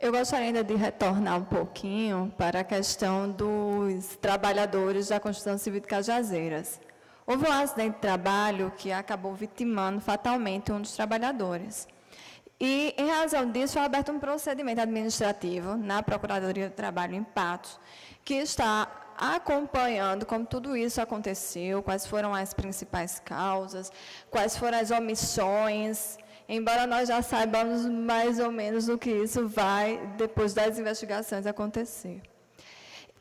Eu gostaria ainda de retornar um pouquinho para a questão dos trabalhadores da Construção Civil de Cajazeiras. Houve um acidente de trabalho que acabou vitimando fatalmente um dos trabalhadores. E, em razão disso, foi aberto um procedimento administrativo na Procuradoria do Trabalho em Patos, que está acompanhando como tudo isso aconteceu, quais foram as principais causas, quais foram as omissões, embora nós já saibamos mais ou menos o que isso vai, depois das investigações, acontecer.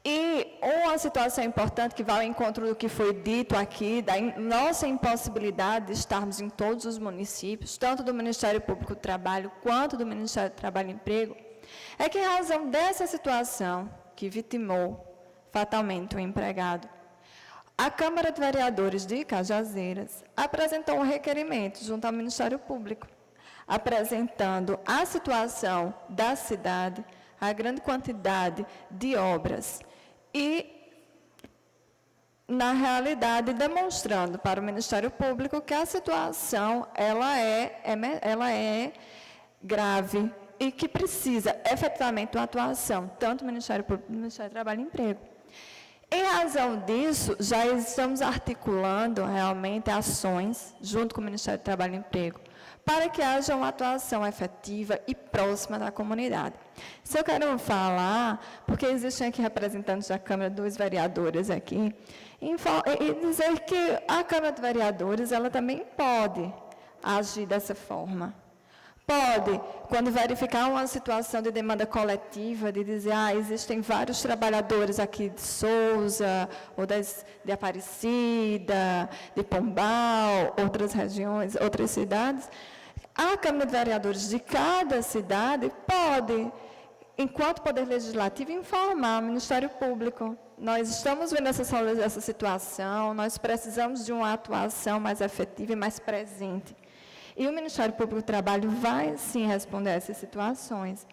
E uma situação importante que vai ao encontro do que foi dito aqui, da nossa impossibilidade de estarmos em todos os municípios, tanto do Ministério Público do Trabalho quanto do Ministério do Trabalho e Emprego, é que, em razão dessa situação que vitimou fatalmente o empregado, a Câmara de Vereadores de Cajazeiras apresentou um requerimento junto ao Ministério Público, apresentando a situação da cidade, a grande quantidade de obras e, na realidade, demonstrando para o Ministério Público que a situação ela é grave e que precisa efetivamente de uma atuação, tanto do Ministério Público como do Ministério do Trabalho e Emprego. Em razão disso, já estamos articulando realmente ações, junto com o Ministério do Trabalho e Emprego, para que haja uma atuação efetiva e próxima da comunidade. Se eu quero falar, porque existem aqui representantes da Câmara, dos vereadores aqui, e dizer que a Câmara de Vereadores ela também pode agir dessa forma. Pode, quando verificar uma situação de demanda coletiva, de dizer, existem vários trabalhadores aqui de Sousa, ou de Aparecida, de Pombal, outras regiões, outras cidades, a Câmara de Vereadores de cada cidade pode, enquanto Poder Legislativo, informar o Ministério Público. Nós estamos vendo essa situação, nós precisamos de uma atuação mais efetiva e mais presente. E o Ministério Público do Trabalho vai, sim, responder a essas situações.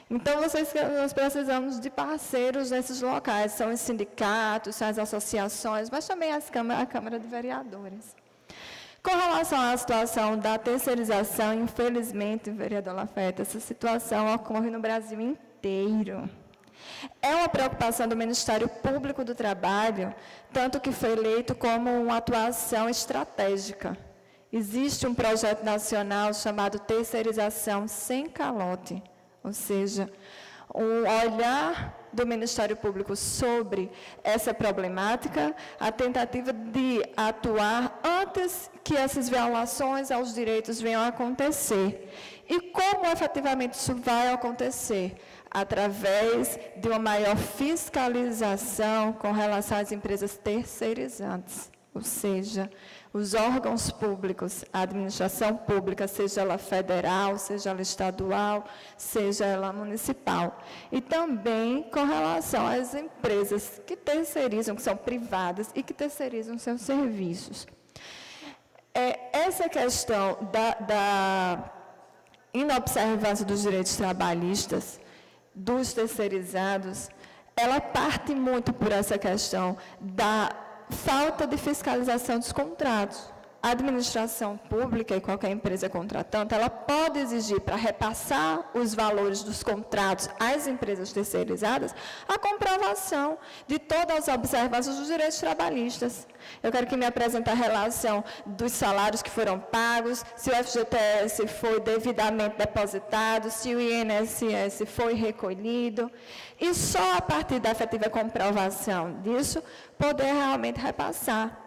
Então, nós precisamos de parceiros nesses locais, são os sindicatos, são as associações, mas também a Câmara de Vereadores. Com relação à situação da terceirização, infelizmente, vereador Lafayette, essa situação ocorre no Brasil inteiro. É uma preocupação do Ministério Público do Trabalho, tanto que foi eleito como uma atuação estratégica. Existe um projeto nacional chamado Terceirização Sem Calote, ou seja, um olhar do Ministério Público sobre essa problemática, a tentativa de atuar antes que essas violações aos direitos venham a acontecer. E como efetivamente isso vai acontecer? Através de uma maior fiscalização com relação às empresas terceirizantes, ou seja, os órgãos públicos, a administração pública, seja ela federal, seja ela estadual, seja ela municipal. E também com relação às empresas que terceirizam, que são privadas e que terceirizam seus serviços. Essa questão da inobservância dos direitos trabalhistas, dos terceirizados, ela parte muito por essa questão da falta de fiscalização dos contratos. A administração pública e qualquer empresa contratante, ela pode exigir para repassar os valores dos contratos às empresas terceirizadas a comprovação de todas as observâncias dos direitos trabalhistas. Eu quero que me apresente a relação dos salários que foram pagos, se o FGTS foi devidamente depositado, se o INSS foi recolhido, e só a partir da efetiva comprovação disso, poder realmente repassar.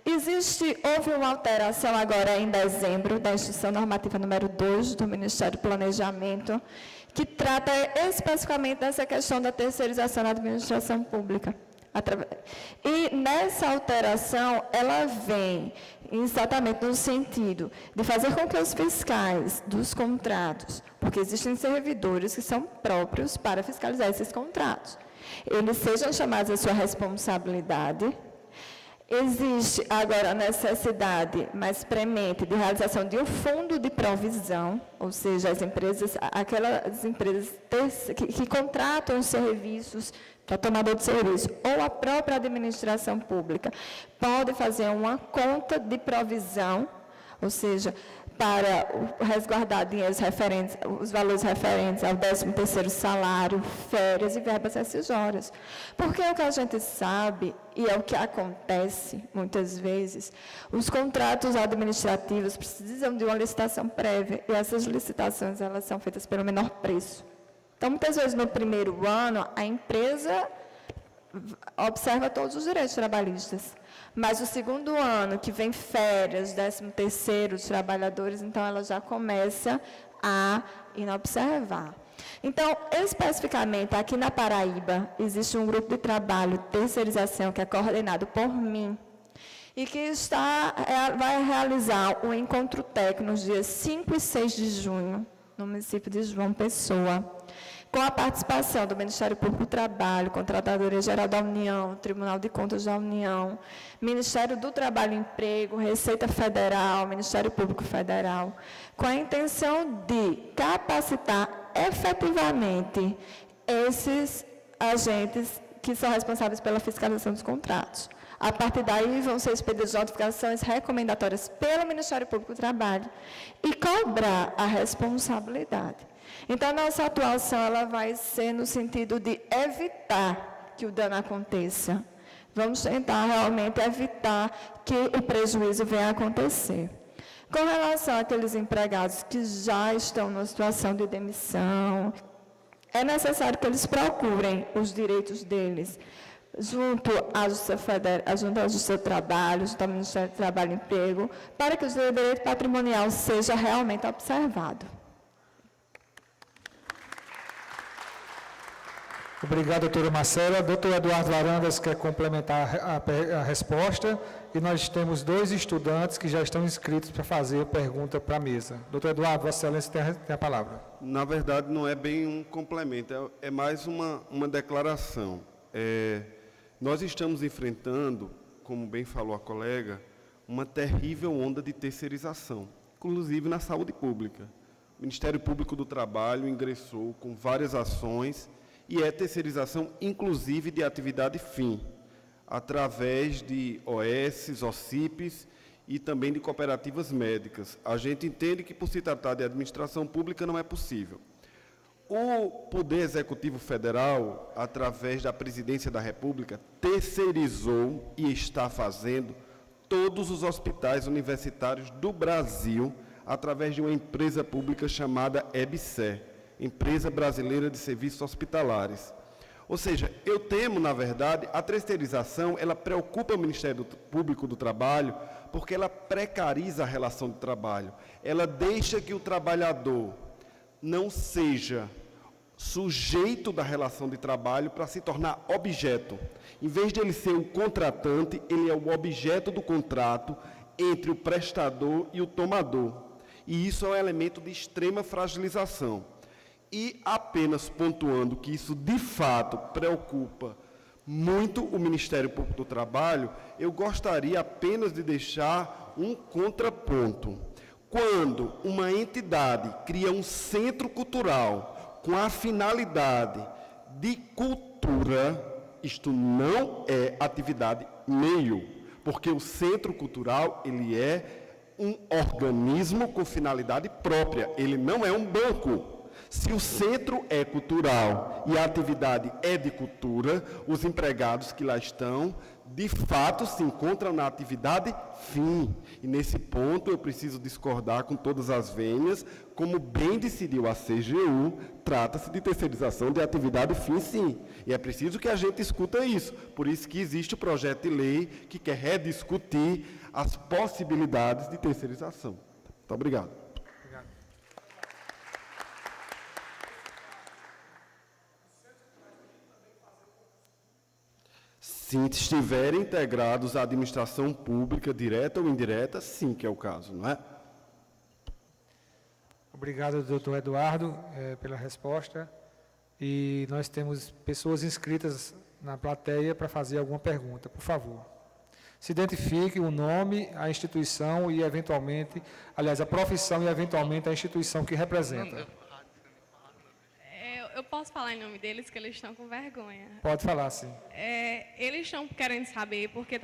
Houve uma alteração agora em dezembro da Instrução Normativa número 2 do Ministério do Planejamento, que trata especificamente dessa questão da terceirização da administração pública. E nessa alteração, ela vem exatamente no sentido de fazer com que os fiscais dos contratos, porque existem servidores que são próprios para fiscalizar esses contratos, eles sejam chamados à sua responsabilidade. Existe agora a necessidade mais premente de realização de um fundo de provisão, ou seja, aquelas empresas que contratam os serviços para tomador de serviço, ou a própria administração pública, pode fazer uma conta de provisão, ou seja, para resguardar dinheiros referentes, os valores referentes ao 13º salário, férias e verbas rescisórias. Porque o que a gente sabe, e é o que acontece muitas vezes, os contratos administrativos precisam de uma licitação prévia, e essas licitações elas são feitas pelo menor preço. Então, muitas vezes, no primeiro ano, a empresa observa todos os direitos trabalhistas. Mas o segundo ano, que vem férias, 13º dos trabalhadores, então ela já começa a inobservar. Então, especificamente, aqui na Paraíba, existe um grupo de trabalho, terceirização, que é coordenado por mim, e que vai realizar um encontro técnico nos dias 5 e 6 de junho, no município de João Pessoa, com a participação do Ministério Público do Trabalho, Contratadoria Geral da União, Tribunal de Contas da União, Ministério do Trabalho e Emprego, Receita Federal, Ministério Público Federal, com a intenção de capacitar efetivamente esses agentes que são responsáveis pela fiscalização dos contratos. A partir daí, vão ser expedidas notificações recomendatórias pelo Ministério Público do Trabalho e cobrar a responsabilidade. Então, a nossa atuação ela vai ser no sentido de evitar que o dano aconteça. Vamos tentar realmente evitar que o prejuízo venha a acontecer. Com relação àqueles empregados que já estão numa situação de demissão, é necessário que eles procurem os direitos deles junto à Justiça Federal, junto à Justiça do Trabalho, junto ao Ministério do Trabalho e Emprego, para que o direito patrimonial seja realmente observado. Obrigado, doutora Marcela. Doutor Eduardo Varandas quer complementar a resposta, e nós temos 2 estudantes que já estão inscritos para fazer a pergunta para a mesa. Doutor Eduardo, Vossa Excelência tem a palavra. Na verdade, não é bem um complemento, é mais uma declaração. Nós estamos enfrentando, como bem falou a colega, uma terrível onda de terceirização, inclusive na saúde pública. O Ministério Público do Trabalho ingressou com várias ações, e é terceirização, inclusive, de atividade fim, através de OS, OCIPs e também de cooperativas médicas. A gente entende que, por se tratar de administração pública, não é possível. O Poder Executivo Federal, através da Presidência da República, terceirizou e está fazendo todos os hospitais universitários do Brasil através de uma empresa pública chamada EBSER, Empresa Brasileira de Serviços Hospitalares. Ou seja, eu temo, na verdade, a terceirização, ela preocupa o Ministério Público do Trabalho, porque ela precariza a relação de trabalho. Ela deixa que o trabalhador não seja sujeito da relação de trabalho para se tornar objeto. Em vez de ele ser o contratante, ele é o objeto do contrato entre o prestador e o tomador. E isso é um elemento de extrema fragilização. E apenas pontuando que isso, de fato, preocupa muito o Ministério Público do Trabalho, eu gostaria apenas de deixar um contraponto. Quando uma entidade cria um centro cultural com a finalidade de cultura, isto não é atividade meio, porque o centro cultural, ele é um organismo com finalidade própria, ele não é um banco. Se o centro é cultural e a atividade é de cultura, os empregados que lá estão, de fato, se encontram na atividade fim. E nesse ponto eu preciso discordar com todas as vênias, como bem decidiu a CGU, trata-se de terceirização de atividade fim, sim. E é preciso que a gente escuta isso. Por isso que existe o projeto de lei que quer rediscutir as possibilidades de terceirização. Muito obrigado. Se estiverem integrados à administração pública, direta ou indireta, sim que é o caso, não é? Obrigado, doutor Eduardo, pela resposta. E nós temos pessoas inscritas na plateia para fazer alguma pergunta. Por favor, se identifique o nome, a instituição e, eventualmente, aliás, a profissão e, eventualmente, a instituição que representa. Eu posso falar em nome deles, que eles estão com vergonha. Pode falar, sim. Eles estão querendo saber porque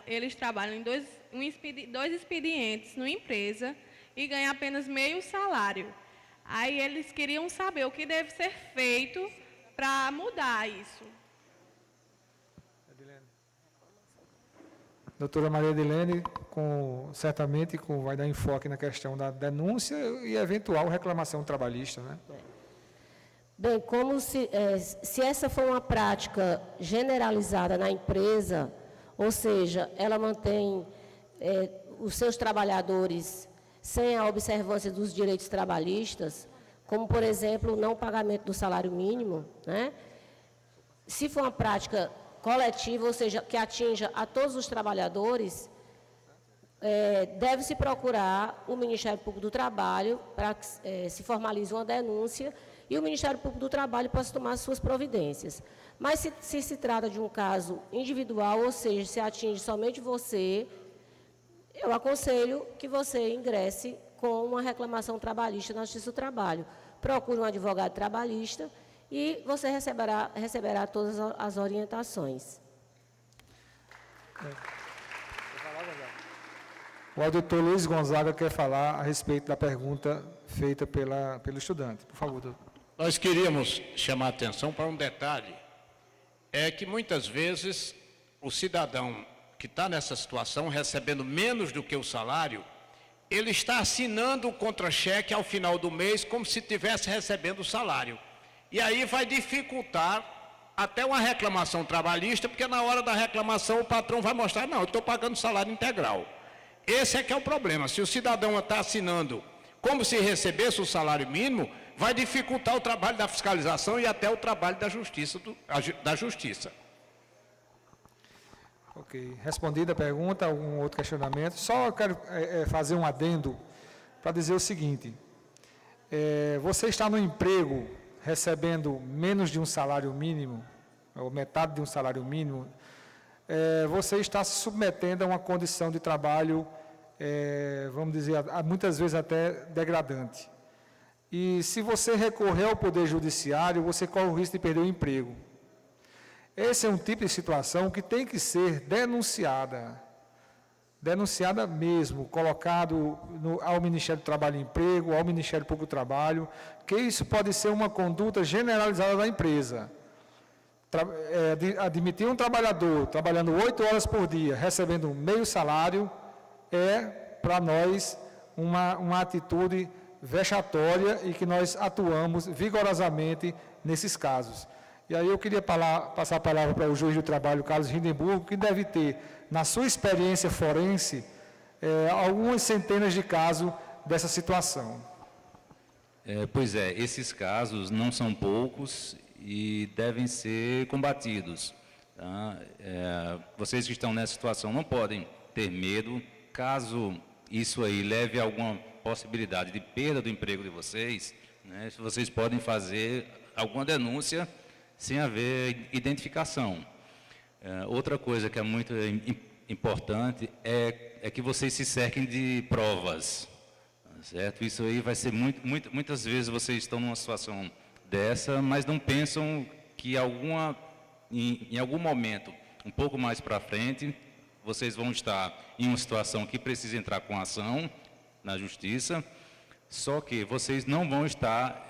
eles trabalham em dois expedientes numa empresa e ganha apenas meio salário. Aí eles queriam saber o que deve ser feito para mudar isso. Doutora Maria Edilene, certamente vai dar enfoque na questão da denúncia e eventual reclamação trabalhista, né? Bem, como se essa for uma prática generalizada na empresa, ou seja, ela mantém os seus trabalhadores sem a observância dos direitos trabalhistas, como, por exemplo, o não pagamento do salário mínimo, né? Se for uma prática coletiva, ou seja, que atinja a todos os trabalhadores, deve-se procurar o Ministério Público do Trabalho para que se formalize uma denúncia e o Ministério Público do Trabalho possa tomar suas providências. Mas se trata de um caso individual, ou seja, se atinge somente você, eu aconselho que você ingresse com uma reclamação trabalhista na Justiça do Trabalho. Procure um advogado trabalhista e você receberá todas as orientações. O auditor Luiz Gonzaga quer falar a respeito da pergunta feita pelo estudante. Por favor, doutor. Nós queríamos chamar a atenção para um detalhe, é que muitas vezes o cidadão que está nessa situação, recebendo menos do que o salário, ele está assinando o contra-cheque ao final do mês como se estivesse recebendo o salário. E aí vai dificultar até uma reclamação trabalhista, porque na hora da reclamação o patrão vai mostrar, não, eu estou pagando salário integral. Esse é que é o problema. Se o cidadão está assinando como se recebesse o salário mínimo, vai dificultar o trabalho da fiscalização e até o trabalho da justiça. Ok. Respondida a pergunta, algum outro questionamento? Só quero fazer um adendo para dizer o seguinte. Você está no emprego recebendo menos de um salário mínimo, ou metade de um salário mínimo, você está se submetendo a uma condição de trabalho, vamos dizer, muitas vezes até degradante. E se você recorrer ao Poder Judiciário, você corre o risco de perder o emprego. Esse é um tipo de situação que tem que ser denunciada mesmo, colocado ao Ministério do Trabalho e Emprego, ao Ministério Público do Trabalho, que isso pode ser uma conduta generalizada da empresa. Admitir um trabalhador trabalhando 8 horas por dia, recebendo meio salário, para nós, uma atitude vexatória e que nós atuamos vigorosamente nesses casos. E aí eu queria passar a palavra para o juiz do trabalho, Carlos Hindenburg, que deve ter, na sua experiência forense, algumas centenas de casos dessa situação. Pois é, esses casos não são poucos e devem ser combatidos. Tá? Vocês que estão nessa situação não podem ter medo, caso isso aí leve a alguma possibilidade de perda do emprego de vocês, né, vocês podem fazer alguma denúncia sem haver identificação. Outra coisa que é muito importante é que vocês se cerquem de provas, certo? Isso aí vai ser muitas vezes vocês estão numa situação dessa, mas não pensam que em algum momento, um pouco mais para frente, vocês vão estar em uma situação que precisa entrar com ação na justiça, só que vocês não vão estar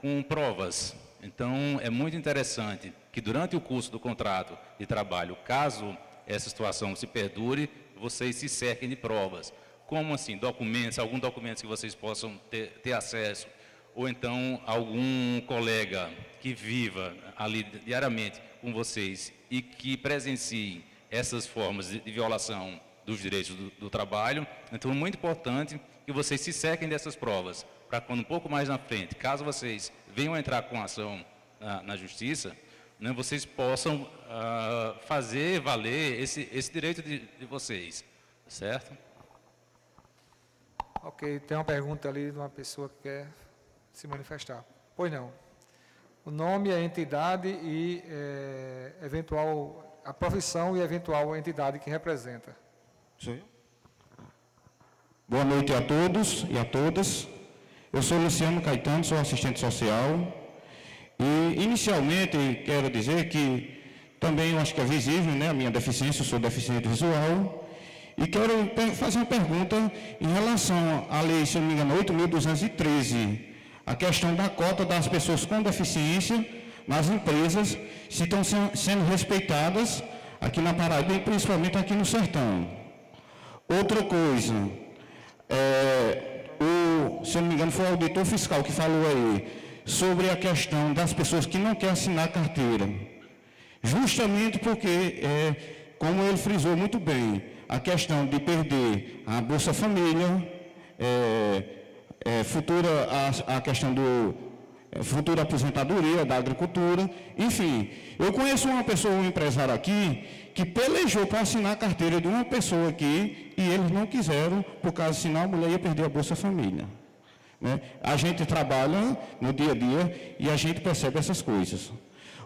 com provas. Então, é muito interessante que durante o curso do contrato de trabalho, caso essa situação se perdure, vocês se cerquem de provas. Como assim? Alguns documentos que vocês possam ter acesso, ou então algum colega que viva ali diariamente com vocês e que presencie essas formas de violação dos direitos do trabalho. Então, é muito importante que vocês se cerquem dessas provas, para quando um pouco mais na frente, caso vocês venham entrar com ação na justiça, né, vocês possam fazer valer esse direito de vocês, certo? Ok, tem uma pergunta ali de uma pessoa que quer se manifestar. Pois não. O nome, a entidade e a profissão e eventual entidade que representa. Sou eu? Boa noite a todos e a todas. Eu sou Luciano Caetano, sou assistente social. E, inicialmente, quero dizer que também eu acho que é visível, né, a minha deficiência, eu sou deficiente visual. E quero fazer uma pergunta em relação à lei, se não me engano, 8.213, a questão da cota das pessoas com deficiência nas empresas, se estão sendo respeitadas aqui na Paraíba e principalmente aqui no Sertão. Outra coisa, se não me engano, foi o auditor fiscal que falou aí, sobre a questão das pessoas que não querem assinar carteira. Justamente porque, como ele frisou muito bem, a questão de perder a Bolsa Família, a questão do futura aposentadoria da agricultura, enfim. Eu conheço uma pessoa, um empresário aqui, que pelejou para assinar a carteira de uma pessoa aqui e eles não quiseram, por causa senão a mulher ia perder a Bolsa Família. Né? A gente trabalha no dia a dia e a gente percebe essas coisas.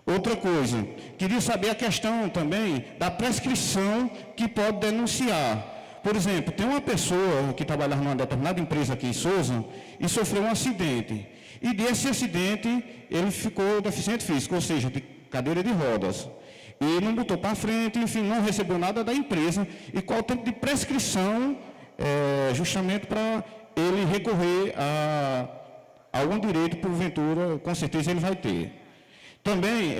Outra coisa, queria saber a questão também da prescrição que pode denunciar. Por exemplo, tem uma pessoa que trabalhava numa determinada empresa aqui em Sousa e sofreu um acidente. E desse acidente ele ficou deficiente físico, ou seja, de cadeira de rodas. E não botou para frente, enfim, não recebeu nada da empresa. E qual o tempo de prescrição, justamente para ele recorrer a algum direito, porventura, com certeza ele vai ter. Também,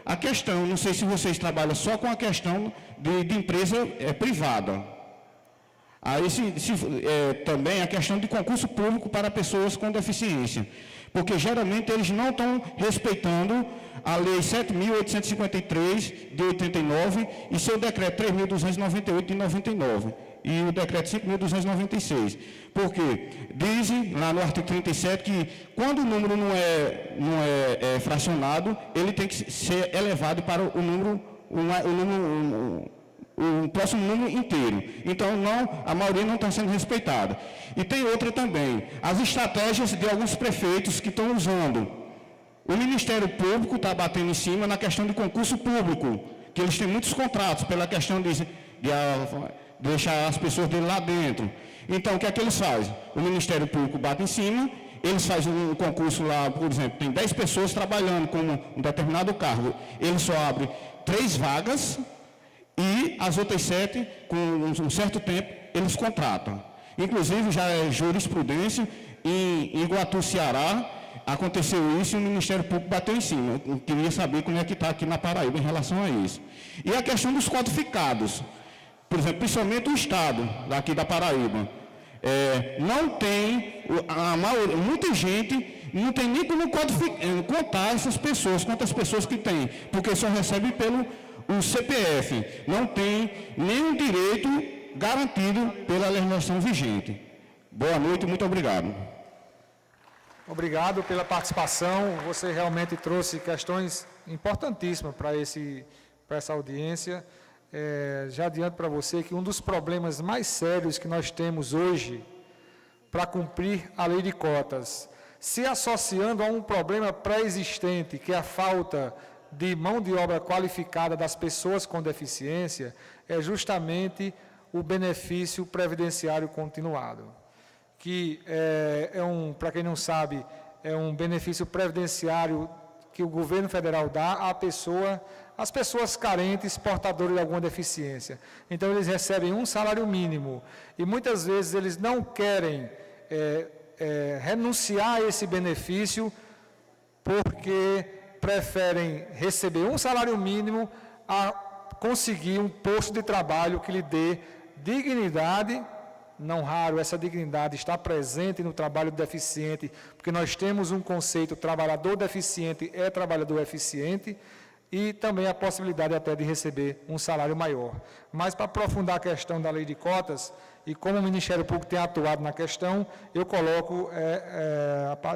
a questão, não sei se vocês trabalham só com a questão de empresa privada. Aí, também a questão de concurso público para pessoas com deficiência. Porque, geralmente, eles não estão respeitando a Lei 7.853, de 89, e seu decreto 3.298, de 99. E o decreto 5.296. Porque dizem lá no artigo 37 que quando o número não é fracionado, ele tem que ser elevado para o número, o próximo número inteiro. Então, a maioria não está sendo respeitada. E tem outra também, as estratégias de alguns prefeitos que estão usando. O Ministério Público está batendo em cima na questão de concurso público, que eles têm muitos contratos pela questão de deixar as pessoas dele lá dentro. Então, o que é que eles fazem? O Ministério Público bate em cima, eles fazem um concurso lá, por exemplo, tem 10 pessoas trabalhando com um determinado cargo. Ele só abre 3 vagas e as outras 7, com um certo tempo, eles contratam. Inclusive, já é jurisprudência, em Iguatu, Ceará, aconteceu isso e o Ministério Público bateu em cima. Eu queria saber como é que está aqui na Paraíba em relação a isso. E a questão dos codificados. Por exemplo, principalmente o Estado, daqui da Paraíba, não tem, muita gente não tem nem como contar essas pessoas, quantas pessoas que tem, porque só recebe pelo o CPF, não tem nenhum direito garantido pela legislação vigente. Boa noite, muito obrigado. Obrigado pela participação, você realmente trouxe questões importantíssimas para essa audiência. Já adianto para você que um dos problemas mais sérios que nós temos hoje para cumprir a lei de cotas, se associando a um problema pré-existente, que é a falta de mão de obra qualificada das pessoas com deficiência, é justamente o benefício previdenciário continuado, que para quem não sabe, é um benefício previdenciário que o governo federal dá às pessoas carentes, portadoras de alguma deficiência. Então, eles recebem um salário mínimo e, muitas vezes, eles não querem renunciar a esse benefício porque preferem receber um salário mínimo a conseguir um posto de trabalho que lhe dê dignidade. Não raro, essa dignidade está presente no trabalho do deficiente, porque nós temos um conceito, trabalhador deficiente é trabalhador eficiente, e também a possibilidade até de receber um salário maior. Mas, para aprofundar a questão da lei de cotas, e como o Ministério Público tem atuado na questão, eu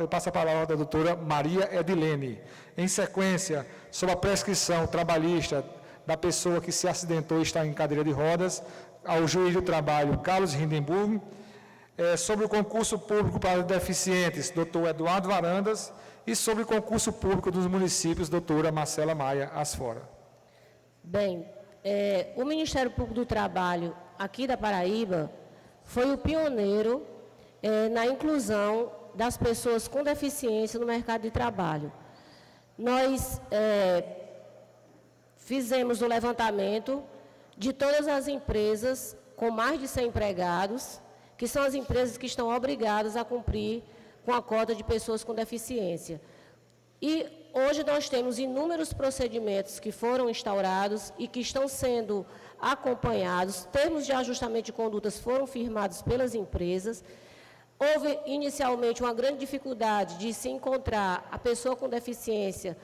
passo a palavra da doutora Maria Edilene. Em sequência, sobre a prescrição trabalhista da pessoa que se acidentou e está em cadeira de rodas, ao juiz do trabalho, Carlos Hindenburg, sobre o concurso público para deficientes, doutor Eduardo Varandas, e sobre o concurso público dos municípios, doutora Marcela Maia Asfora. Bem, o Ministério Público do Trabalho, aqui da Paraíba, foi o pioneiro na inclusão das pessoas com deficiência no mercado de trabalho. Nós fizemos o levantamento de todas as empresas com mais de 100 empregados, que são as empresas que estão obrigadas a cumprir com a cota de pessoas com deficiência. E hoje nós temos inúmeros procedimentos que foram instaurados e que estão sendo acompanhados, termos de ajustamento de condutas foram firmados pelas empresas. Houve inicialmente uma grande dificuldade de se encontrar a pessoa com deficiência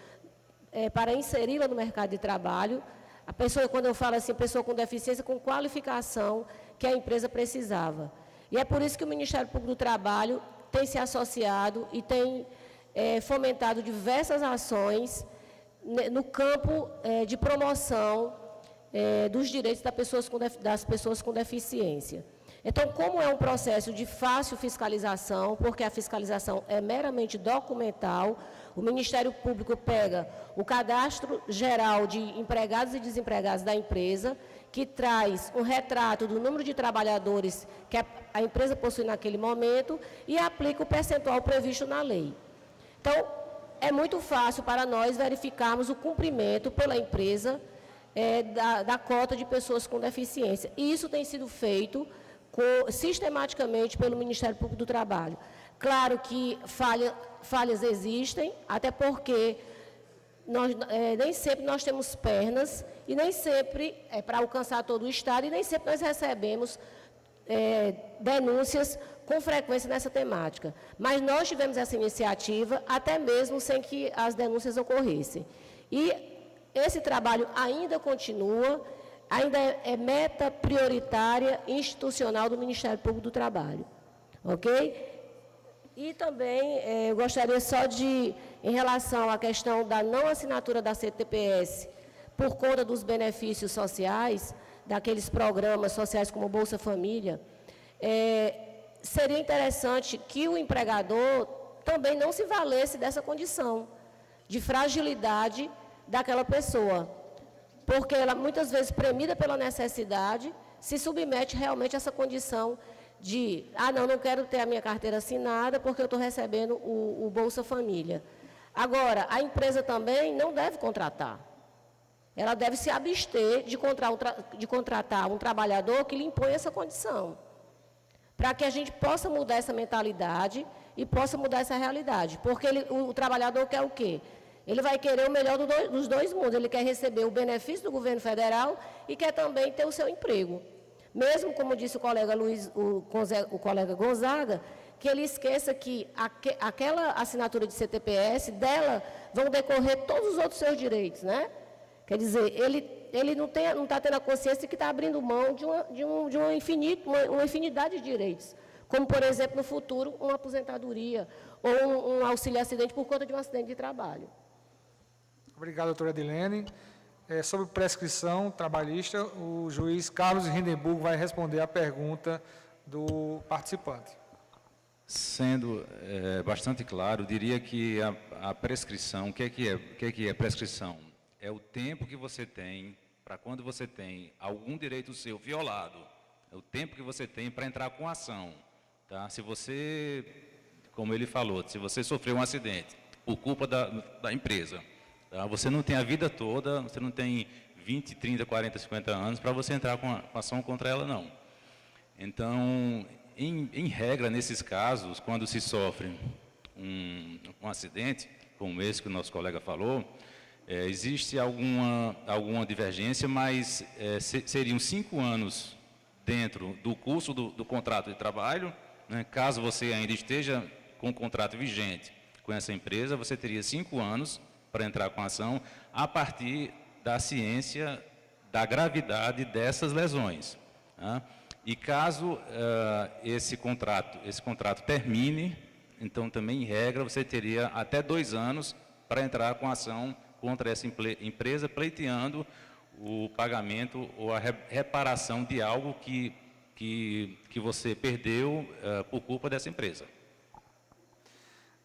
para inseri-la no mercado de trabalho. A pessoa, quando eu falo assim, pessoa com deficiência, com qualificação que a empresa precisava. E é por isso que o Ministério Público do Trabalho tem se associado e tem fomentado diversas ações no campo de promoção dos direitos das pessoas com deficiência. Então, como é um processo de fácil fiscalização, porque a fiscalização é meramente documental, o Ministério Público pega o cadastro geral de empregados e desempregados da empresa, que traz um retrato do número de trabalhadores que a empresa possui naquele momento e aplica o percentual previsto na lei. Então, é muito fácil para nós verificarmos o cumprimento pela empresa da cota de pessoas com deficiência. E isso tem sido feito sistematicamente pelo Ministério Público do Trabalho. Claro que falhas existem, até porque nem sempre nós temos pernas e nem sempre é para alcançar todo o Estado e nem sempre nós recebemos denúncias com frequência nessa temática. Mas nós tivemos essa iniciativa até mesmo sem que as denúncias ocorressem. E esse trabalho ainda continua, ainda é meta prioritária institucional do Ministério Público do Trabalho. Ok? E também eu gostaria só de, em relação à questão da não assinatura da CTPS, por conta dos benefícios sociais, daqueles programas sociais como Bolsa Família, seria interessante que o empregador também não se valesse dessa condição de fragilidade daquela pessoa, porque ela, muitas vezes, premida pela necessidade, se submete realmente a essa condição de, não quero ter a minha carteira assinada porque eu estou recebendo o Bolsa Família. Agora, a empresa também não deve contratar. Ela deve se abster de contratar um trabalhador que lhe impõe essa condição, para que a gente possa mudar essa mentalidade e possa mudar essa realidade. Porque o trabalhador quer o quê? Ele vai querer o melhor dos dois mundos. Ele quer receber o benefício do governo federal e quer também ter o seu emprego. Mesmo, como disse o colega o colega Gonzaga, que ele esqueça que aquela assinatura de CTPS, dela vão decorrer todos os outros seus direitos, né? Quer dizer, ele não está tendo a consciência de que está abrindo mão de uma infinidade de direitos, como, por exemplo, no futuro, uma aposentadoria ou um auxílio-acidente por conta de um acidente de trabalho. Obrigado, doutora Edilene. Sobre prescrição trabalhista, o juiz Carlos Hindenburg vai responder a pergunta do participante. Sendo bastante claro, diria que a prescrição, o que é prescrição? É o tempo que você tem para quando você tem algum direito seu violado, é o tempo que você tem para entrar com ação. Tá? Se você, como ele falou, se você sofreu um acidente por culpa da empresa, tá? Você não tem a vida toda, você não tem 20, 30, 40, 50 anos para você entrar com ação contra ela, não. Então, em regra, nesses casos, quando se sofre um acidente, como esse que o nosso colega falou, existe alguma divergência, mas seriam 5 anos dentro do curso do contrato de trabalho, né? Caso você ainda esteja com o contrato vigente com essa empresa, você teria 5 anos para entrar com a ação a partir da ciência da gravidade dessas lesões. Tá? E caso esse contrato termine, então também, em regra, você teria até 2 anos para entrar com a ação contra essa empresa, pleiteando o pagamento ou a reparação de algo que você perdeu por culpa dessa empresa.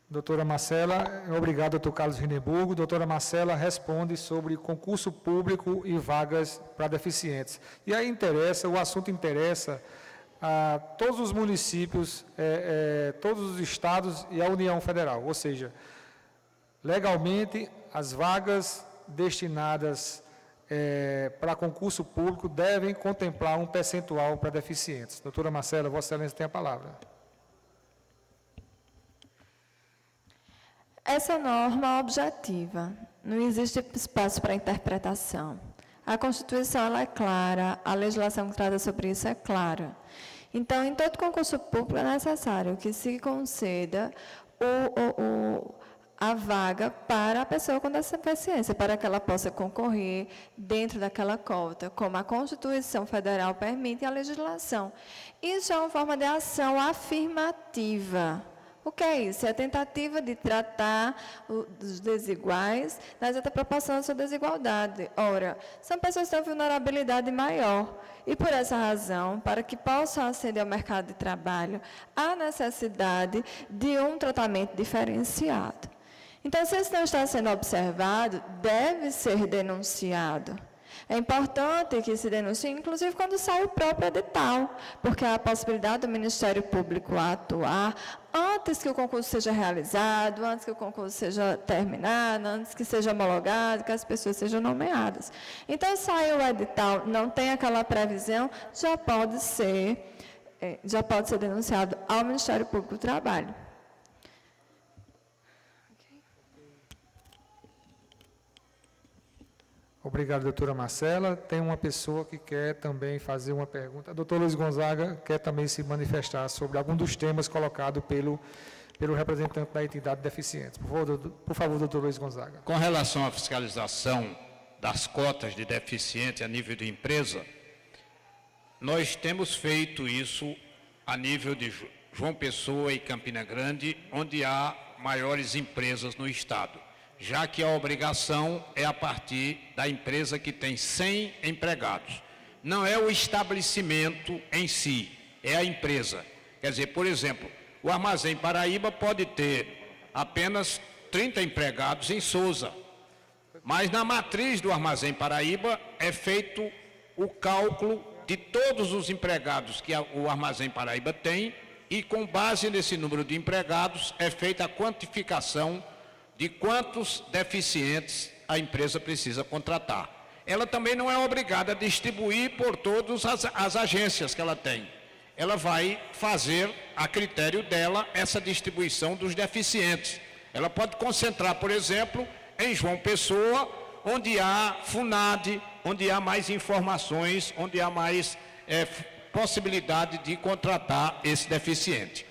Doutora Marcela, obrigado, doutor Carlos Hindenburg. Doutora Marcela responde sobre concurso público e vagas para deficientes. E aí o assunto interessa a todos os municípios, todos os estados e a União Federal, ou seja, legalmente, as vagas destinadas para concurso público devem contemplar um percentual para deficientes. Doutora Marcela, Vossa Excelência tem a palavra. Essa norma é objetiva, não existe espaço para interpretação. A Constituição ela é clara, a legislação que trata sobre isso é clara. Então, em todo concurso público é necessário que se conceda a vaga para a pessoa com deficiência, para que ela possa concorrer dentro daquela cota, como a Constituição Federal permite e a legislação. Isso é uma forma de ação afirmativa. O que é isso? É a tentativa de tratar os desiguais na exata proporção da sua desigualdade. Ora, são pessoas que têm vulnerabilidade maior. E, por essa razão, para que possam aceder ao mercado de trabalho, há necessidade de um tratamento diferenciado. Então, se isso não está sendo observado, deve ser denunciado. É importante que se denuncie, inclusive quando sai o próprio edital, porque há a possibilidade do Ministério Público atuar antes que o concurso seja realizado, antes que o concurso seja terminado, antes que seja homologado, que as pessoas sejam nomeadas. Então, saiu o edital, não tem aquela previsão, já pode ser denunciado ao Ministério Público do Trabalho. Obrigado, doutora Marcela. Tem uma pessoa que quer também fazer uma pergunta. A doutora Luiz Gonzaga quer também se manifestar sobre algum dos temas colocados pelo representante da entidade deficiente. Por favor, doutor Luiz Gonzaga. Com relação à fiscalização das cotas de deficiente a nível de empresa, nós temos feito isso a nível de João Pessoa e Campina Grande, onde há maiores empresas no estado, já que a obrigação é a partir da empresa que tem 100 empregados. Não é o estabelecimento em si, é a empresa. Quer dizer, por exemplo, o Armazém Paraíba pode ter apenas 30 empregados em Sousa, mas na matriz do Armazém Paraíba é feito o cálculo de todos os empregados que o Armazém Paraíba tem e, com base nesse número de empregados, é feita a quantificação de quantos deficientes a empresa precisa contratar. Ela também não é obrigada a distribuir por todas as agências que ela tem. Ela vai fazer, a critério dela, essa distribuição dos deficientes. Ela pode concentrar, por exemplo, em João Pessoa, onde há FUNAD, onde há mais informações, onde há mais possibilidade de contratar esse deficiente.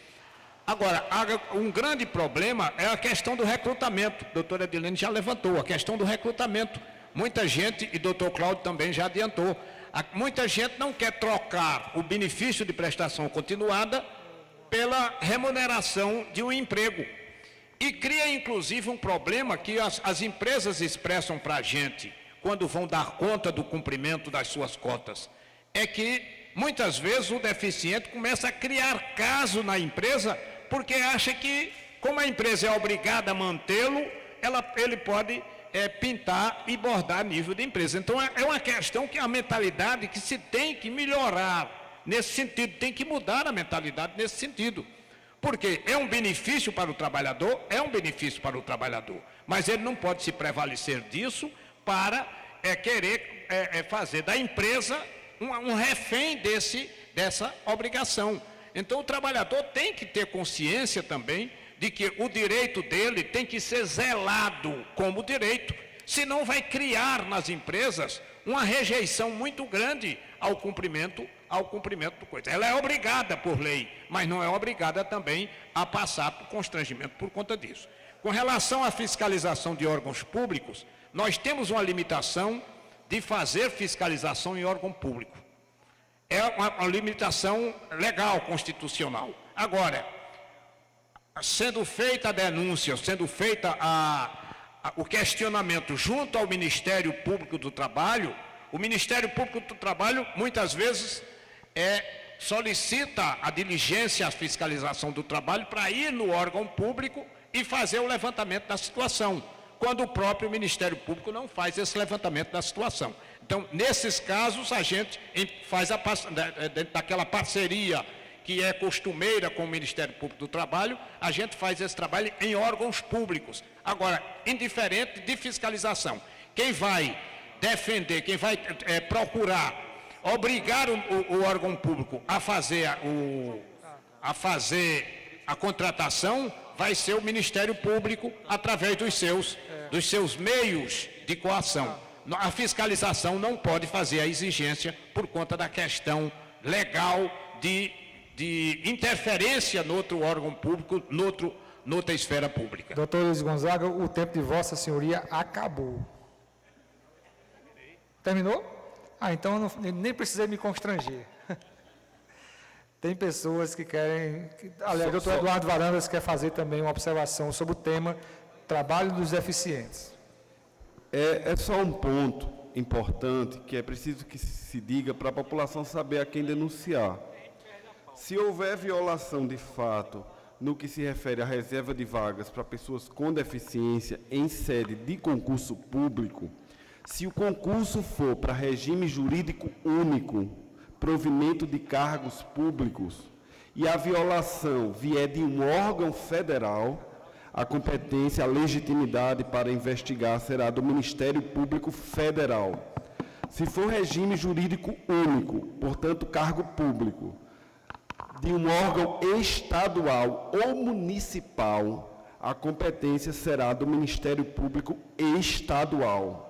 Agora, um grande problema é a questão do recrutamento. A doutora Edilene já levantou a questão do recrutamento. Muita gente, e o doutor Cláudio também já adiantou, muita gente não quer trocar o benefício de prestação continuada pela remuneração de um emprego. E cria, inclusive, um problema que as empresas expressam para a gente, quando vão dar conta do cumprimento das suas cotas, é que, muitas vezes, o deficiente começa a criar caso na empresa, porque acha que, como a empresa é obrigada a mantê-lo, ele pode pintar e bordar a nível de empresa. Então, é uma questão que a mentalidade que se tem que melhorar nesse sentido, tem que mudar a mentalidade nesse sentido. Porque é um benefício para o trabalhador, mas ele não pode se prevalecer disso para querer fazer da empresa um refém dessa obrigação. Então, o trabalhador tem que ter consciência também de que o direito dele tem que ser zelado como direito, senão vai criar nas empresas uma rejeição muito grande ao cumprimento do coisa. Ela é obrigada por lei, mas não é obrigada também a passar por constrangimento por conta disso. Com relação à fiscalização de órgãos públicos, nós temos uma limitação de fazer fiscalização em órgão público. É uma limitação legal, constitucional. Agora, sendo feita a denúncia, sendo feita o questionamento junto ao Ministério Público do Trabalho, o Ministério Público do Trabalho, muitas vezes, solicita a diligência, a fiscalização do trabalho para ir no órgão público e fazer o levantamento da situação, quando o próprio Ministério Público não faz esse levantamento da situação. Então, nesses casos, a gente faz dentro daquela parceria que é costumeira com o Ministério Público do Trabalho, a gente faz esse trabalho em órgãos públicos. Agora, indiferente de fiscalização, quem vai defender, quem vai procurar obrigar o órgão público a fazer a contratação, vai ser o Ministério Público através dos seus meios de coação. A fiscalização não pode fazer a exigência por conta da questão legal de interferência no outro órgão público, noutra esfera pública. Doutor Luiz Gonzaga, o tempo de Vossa Senhoria acabou. Terminou? Então eu nem precisei me constranger. Tem pessoas que querem... Aliás, o doutor Eduardo Varandas quer fazer também uma observação sobre o tema trabalho dos deficientes. É só um ponto importante que é preciso que se diga para a população saber a quem denunciar. Se houver violação de fato no que se refere à reserva de vagas para pessoas com deficiência em sede de concurso público, se o concurso for para regime jurídico único, provimento de cargos públicos, e a violação vier de um órgão federal, a competência, a legitimidade para investigar será do Ministério Público Federal. Se for regime jurídico único, portanto, cargo público, de um órgão estadual ou municipal, a competência será do Ministério Público Estadual.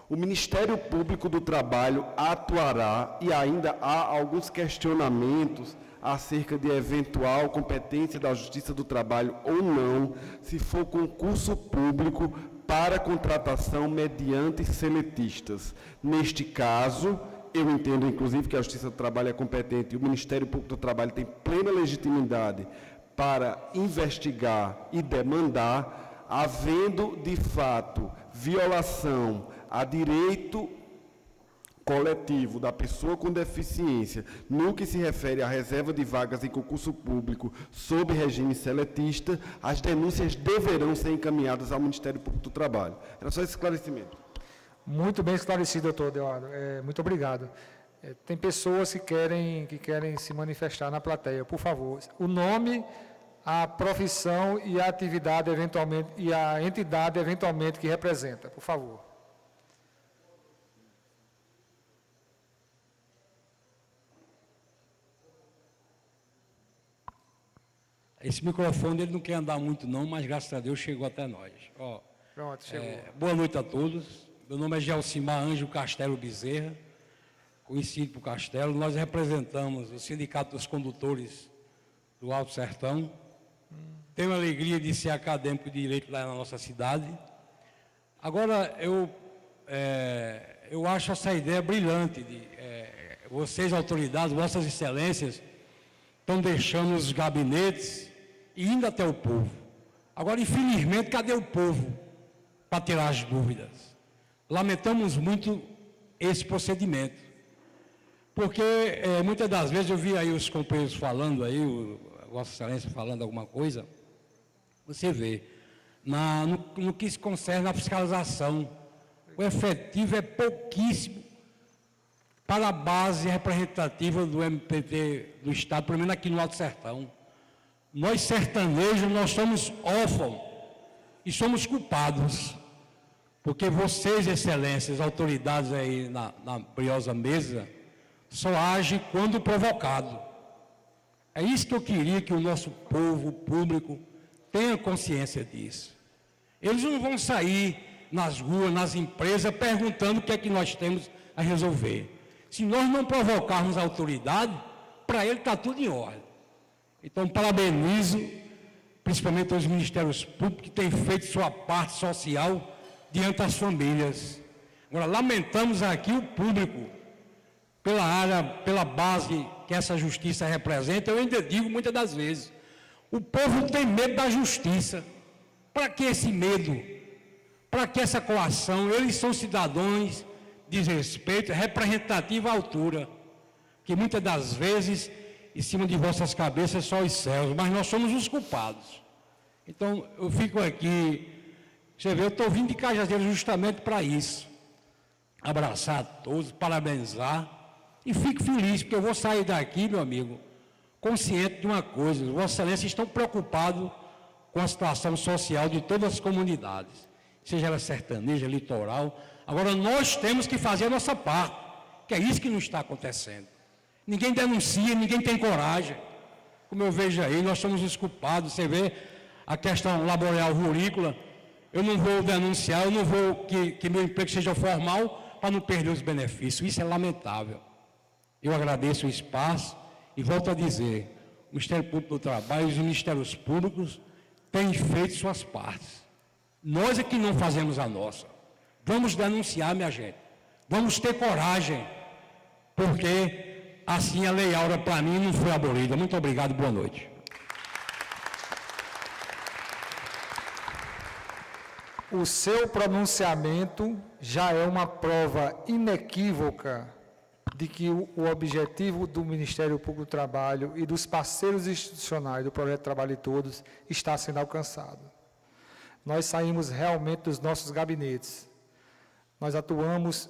O Ministério Público do Trabalho atuará, e ainda há alguns questionamentos acerca de eventual competência da Justiça do Trabalho ou não, se for concurso público para contratação mediante seletistas. Neste caso, eu entendo, inclusive, que a Justiça do Trabalho é competente e o Ministério Público do Trabalho tem plena legitimidade para investigar e demandar, havendo, de fato, violação a direito coletivo da pessoa com deficiência, no que se refere à reserva de vagas em concurso público sob regime seletista, as denúncias deverão ser encaminhadas ao Ministério Público do Trabalho. Era só esse esclarecimento. Muito bem esclarecido, doutor Eduardo. Muito obrigado. Tem pessoas que querem se manifestar na plateia. Por favor, o nome, a profissão e a atividade, eventualmente, e a entidade, eventualmente, que representa. Por favor. Esse microfone ele não quer andar muito não, mas graças a Deus chegou até nós. Pronto, chegou. Boa noite a todos. Meu nome é Gelcimar Ângelo Castelo Bezerra, conhecido por Castelo. Nós representamos o Sindicato dos Condutores do Alto Sertão. Tenho a alegria de ser acadêmico de Direito lá na nossa cidade. Agora, eu acho essa ideia brilhante. Vocês, autoridades, vossas excelências, estão deixando os gabinetes e indo até o povo. Agora, infelizmente, cadê o povo para tirar as dúvidas? Lamentamos muito esse procedimento, porque muitas das vezes eu vi aí os companheiros falando aí, Vossa Excelência falando alguma coisa, você vê, no que se concerne à fiscalização, o efetivo é pouquíssimo para a base representativa do MPT do Estado, pelo menos aqui no Alto Sertão. Nós, sertanejos, nós somos órfãos e somos culpados, porque vocês, excelências, autoridades aí na briosa mesa, só agem quando provocado. É isso que eu queria que o nosso povo, o público, tenha consciência disso. Eles não vão sair nas ruas, nas empresas, perguntando o que é que nós temos a resolver. Se nós não provocarmos a autoridade, para ele está tudo em ordem. Então, parabenizo, principalmente os ministérios públicos, que têm feito sua parte social diante das famílias. Agora, lamentamos aqui o público, pela área, pela base que essa justiça representa. Eu ainda digo muitas das vezes, o povo tem medo da justiça. Para que esse medo? Para que essa coação? Eles são cidadãos de respeito, representativa à altura, que muitas das vezes, em cima de vossas cabeças, só os céus, mas nós somos os culpados. Então, eu fico aqui, você vê, eu estou vindo de Cajazeiro justamente para isso, abraçar a todos, parabenizar, e fico feliz, porque eu vou sair daqui, meu amigo, consciente de uma coisa: Vossa Excelência estão preocupados com a situação social de todas as comunidades, seja ela sertaneja, litoral. Agora, nós temos que fazer a nossa parte, que é isso que não está acontecendo. Ninguém denuncia, ninguém tem coragem. Como eu vejo aí, nós somos os culpados. Você vê a questão laboral rurícola, eu não vou denunciar, eu não vou que meu emprego seja formal para não perder os benefícios. Isso é lamentável. Eu agradeço o espaço e volto a dizer, o Ministério Público do Trabalho e os Ministérios Públicos têm feito suas partes. Nós é que não fazemos a nossa. Vamos denunciar, minha gente. Vamos ter coragem, porque assim a Lei Áurea, para mim, não foi abolida. Muito obrigado, boa noite. O seu pronunciamento já é uma prova inequívoca de que o objetivo do Ministério Público do Trabalho e dos parceiros institucionais do Projeto Trabalho de Todos está sendo alcançado. Nós saímos realmente dos nossos gabinetes. Nós atuamos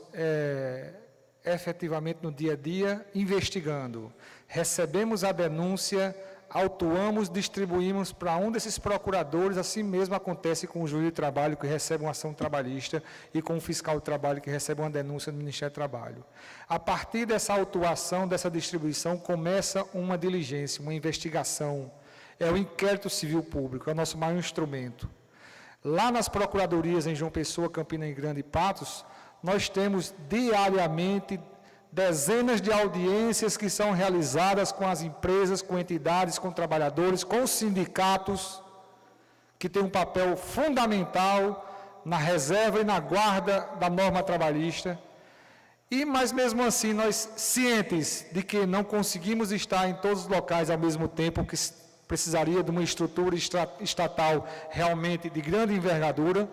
efetivamente no dia a dia, investigando. Recebemos a denúncia, autuamos, distribuímos para um desses procuradores, assim mesmo acontece com o juiz de trabalho que recebe uma ação trabalhista e com o fiscal de trabalho que recebe uma denúncia do Ministério do Trabalho. A partir dessa autuação, dessa distribuição, começa uma diligência, uma investigação. É o inquérito civil público, é o nosso maior instrumento. Lá nas procuradorias em João Pessoa, Campina Grande e Patos, nós temos diariamente dezenas de audiências que são realizadas com as empresas, com entidades, com trabalhadores, com sindicatos, que têm um papel fundamental na reserva e na guarda da norma trabalhista. Mas mesmo assim, nós cientes de que não conseguimos estar em todos os locais ao mesmo tempo, que precisaria de uma estrutura estatal realmente de grande envergadura,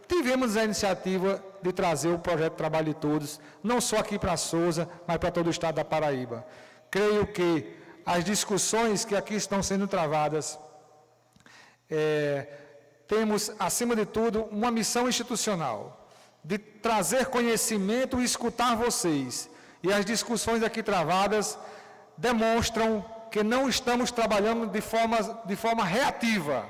tivemos a iniciativa de trazer o Projeto Trabalho de Todos, não só aqui para Sousa, mas para todo o estado da Paraíba. Creio que as discussões que aqui estão sendo travadas, temos, acima de tudo, uma missão institucional, de trazer conhecimento e escutar vocês. E as discussões aqui travadas demonstram que não estamos trabalhando de forma reativa.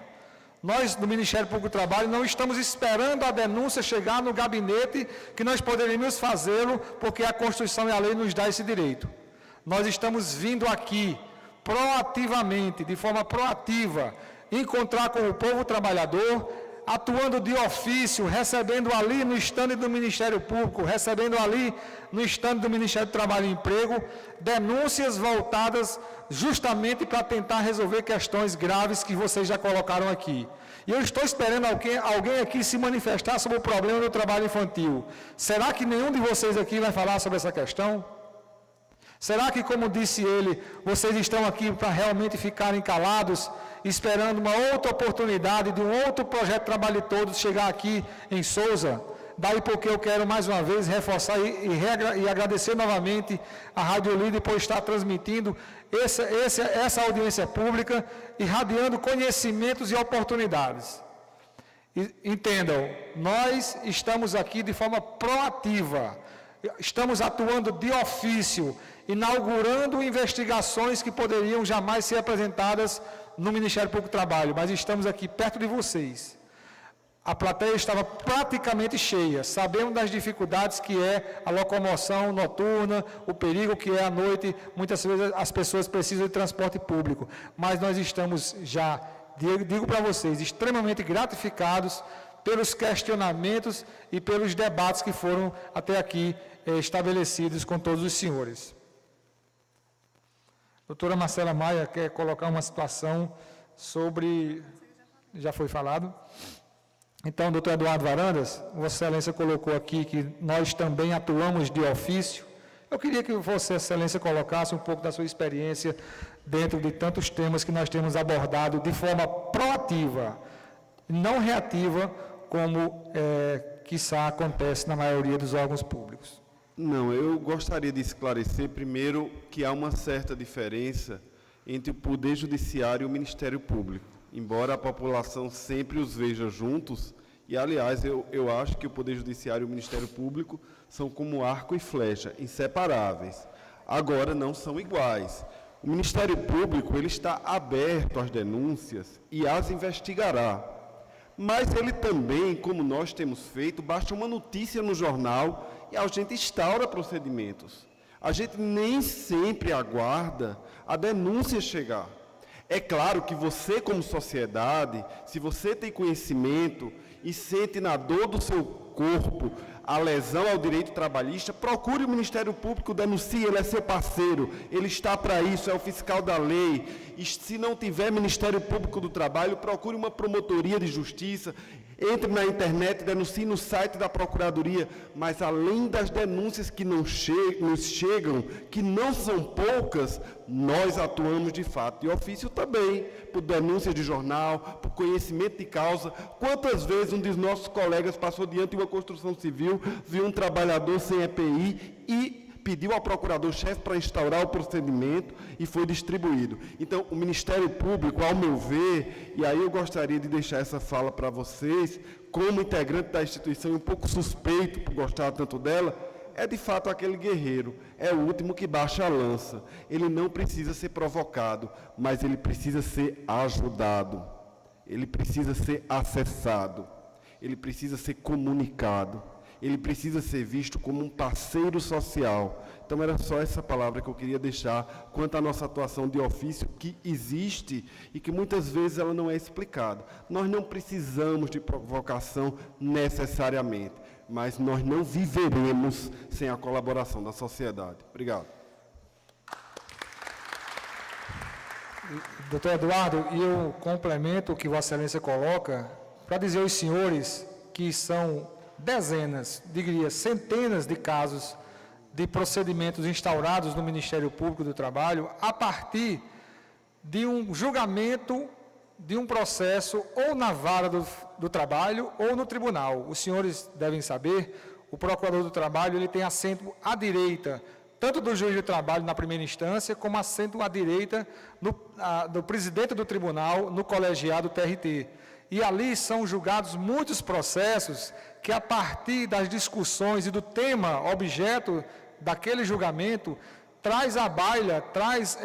Nós, do Ministério Público do Trabalho, não estamos esperando a denúncia chegar no gabinete, que nós poderíamos fazê-lo, porque a Constituição e a lei nos dá esse direito. Nós estamos vindo aqui, proativamente, de forma proativa, encontrar com o povo trabalhador, atuando de ofício, recebendo ali no estande do Ministério Público, recebendo ali no estande do Ministério do Trabalho e Emprego, denúncias voltadas justamente para tentar resolver questões graves que vocês já colocaram aqui. E eu estou esperando alguém aqui se manifestar sobre o problema do trabalho infantil. Será que nenhum de vocês aqui vai falar sobre essa questão? Será que, como disse ele, vocês estão aqui para realmente ficarem calados, esperando uma outra oportunidade de um outro projeto de Trabalho de Todos chegar aqui em Sousa? Daí porque eu quero mais uma vez reforçar e agradecer novamente a Rádio Líder por estar transmitindo essa audiência pública, irradiando conhecimentos e oportunidades. Entendam, nós estamos aqui de forma proativa, estamos atuando de ofício, inaugurando investigações que poderiam jamais ser apresentadas no Ministério Público do Trabalho, mas estamos aqui perto de vocês. A plateia estava praticamente cheia, sabemos das dificuldades que é a locomoção noturna, o perigo que é à noite, muitas vezes as pessoas precisam de transporte público, mas nós estamos já, digo para vocês, extremamente gratificados pelos questionamentos e pelos debates que foram até aqui estabelecidos com todos os senhores. Doutora Marcela Maia quer colocar uma situação sobre... Já foi falado? Então, doutor Eduardo Varandas, Vossa Excelência colocou aqui que nós também atuamos de ofício. Eu queria que Vossa Excelência colocasse um pouco da sua experiência dentro de tantos temas que nós temos abordado de forma proativa, não reativa, como, quiçá, acontece na maioria dos órgãos públicos. Não, eu gostaria de esclarecer primeiro que há uma certa diferença entre o Poder Judiciário e o Ministério Público. Embora a população sempre os veja juntos, e aliás eu acho que o Poder Judiciário e o Ministério Público são como arco e flecha, inseparáveis. Agora não são iguais. O Ministério Público ele está aberto às denúncias e as investigará. Mas ele também, como nós temos feito, basta uma notícia no jornal e a gente instaura procedimentos. A gente nem sempre aguarda a denúncia chegar. É claro que você, como sociedade, se você tem conhecimento e sente na dor do seu corpo a lesão ao direito trabalhista, procure o Ministério Público, denuncie, ele é seu parceiro, ele está para isso, é o fiscal da lei. E se não tiver Ministério Público do Trabalho, procure uma promotoria de justiça, entre na internet, denuncie no site da Procuradoria, mas além das denúncias que nos chegam, que não são poucas, nós atuamos de fato. E ofício também, por denúncia de jornal, por conhecimento de causa. Quantas vezes um dos nossos colegas passou diante de uma construção civil, viu um trabalhador sem EPI e pediu ao procurador-chefe para instaurar o procedimento e foi distribuído. Então, o Ministério Público, ao meu ver, e aí eu gostaria de deixar essa fala para vocês, como integrante da instituição e um pouco suspeito por gostar tanto dela, é de fato aquele guerreiro, é o último que baixa a lança. Ele não precisa ser provocado, mas ele precisa ser ajudado, ele precisa ser acessado, ele precisa ser comunicado. Ele precisa ser visto como um parceiro social. Então, era só essa palavra que eu queria deixar quanto à nossa atuação de ofício, que existe e que muitas vezes ela não é explicada. Nós não precisamos de provocação necessariamente, mas nós não viveremos sem a colaboração da sociedade. Obrigado. Doutor Eduardo, e eu complemento o que Vossa Excelência coloca para dizer aos senhores que são dezenas, diria centenas de casos de procedimentos instaurados no Ministério Público do Trabalho a partir de um julgamento de um processo ou na vara do trabalho ou no tribunal. Os senhores devem saber, o procurador do trabalho ele tem assento à direita, tanto do juiz do trabalho na primeira instância, como assento à direita do presidente do tribunal no colegiado TRT. E ali são julgados muitos processos que, a partir das discussões e do tema objeto daquele julgamento, traz à baila, traz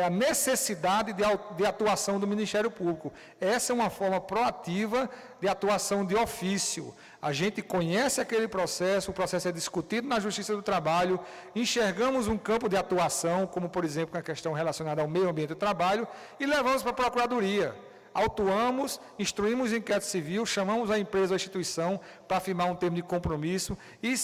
a necessidade de atuação do Ministério Público. Essa é uma forma proativa de atuação de ofício. A gente conhece aquele processo, o processo é discutido na Justiça do Trabalho, enxergamos um campo de atuação, como, por exemplo, a questão relacionada ao meio ambiente do trabalho, e levamos para a Procuradoria. Autuamos, instruímos o inquérito civil, chamamos a empresa ou a instituição para firmar um termo de compromisso e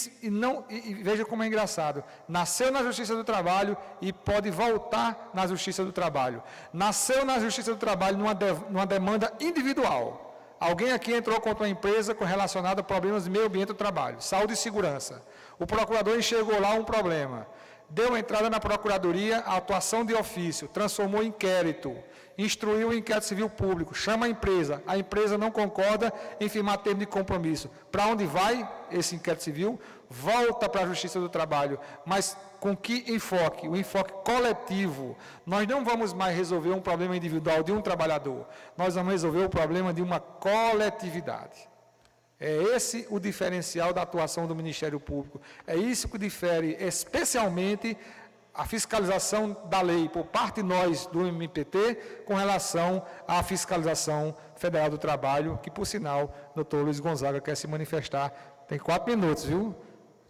veja como é engraçado, nasceu na Justiça do Trabalho e pode voltar na Justiça do Trabalho. Nasceu na Justiça do Trabalho numa demanda individual. Alguém aqui entrou contra uma empresa relacionada a problemas de meio ambiente do trabalho, saúde e segurança. O procurador enxergou lá um problema, deu entrada na Procuradoria, a atuação de ofício, transformou em inquérito, instruiu o inquérito civil público, chama a empresa não concorda em firmar termo de compromisso. Para onde vai esse inquérito civil? Volta para a Justiça do Trabalho, mas com que enfoque? O enfoque coletivo. Nós não vamos mais resolver um problema individual de um trabalhador, nós vamos resolver o problema de uma coletividade. É esse o diferencial da atuação do Ministério Público, é isso que difere especialmente a fiscalização da lei por parte de nós do MPT com relação à fiscalização federal do trabalho, que, por sinal, o doutor Luiz Gonzaga quer se manifestar. Tem 4 minutos, viu?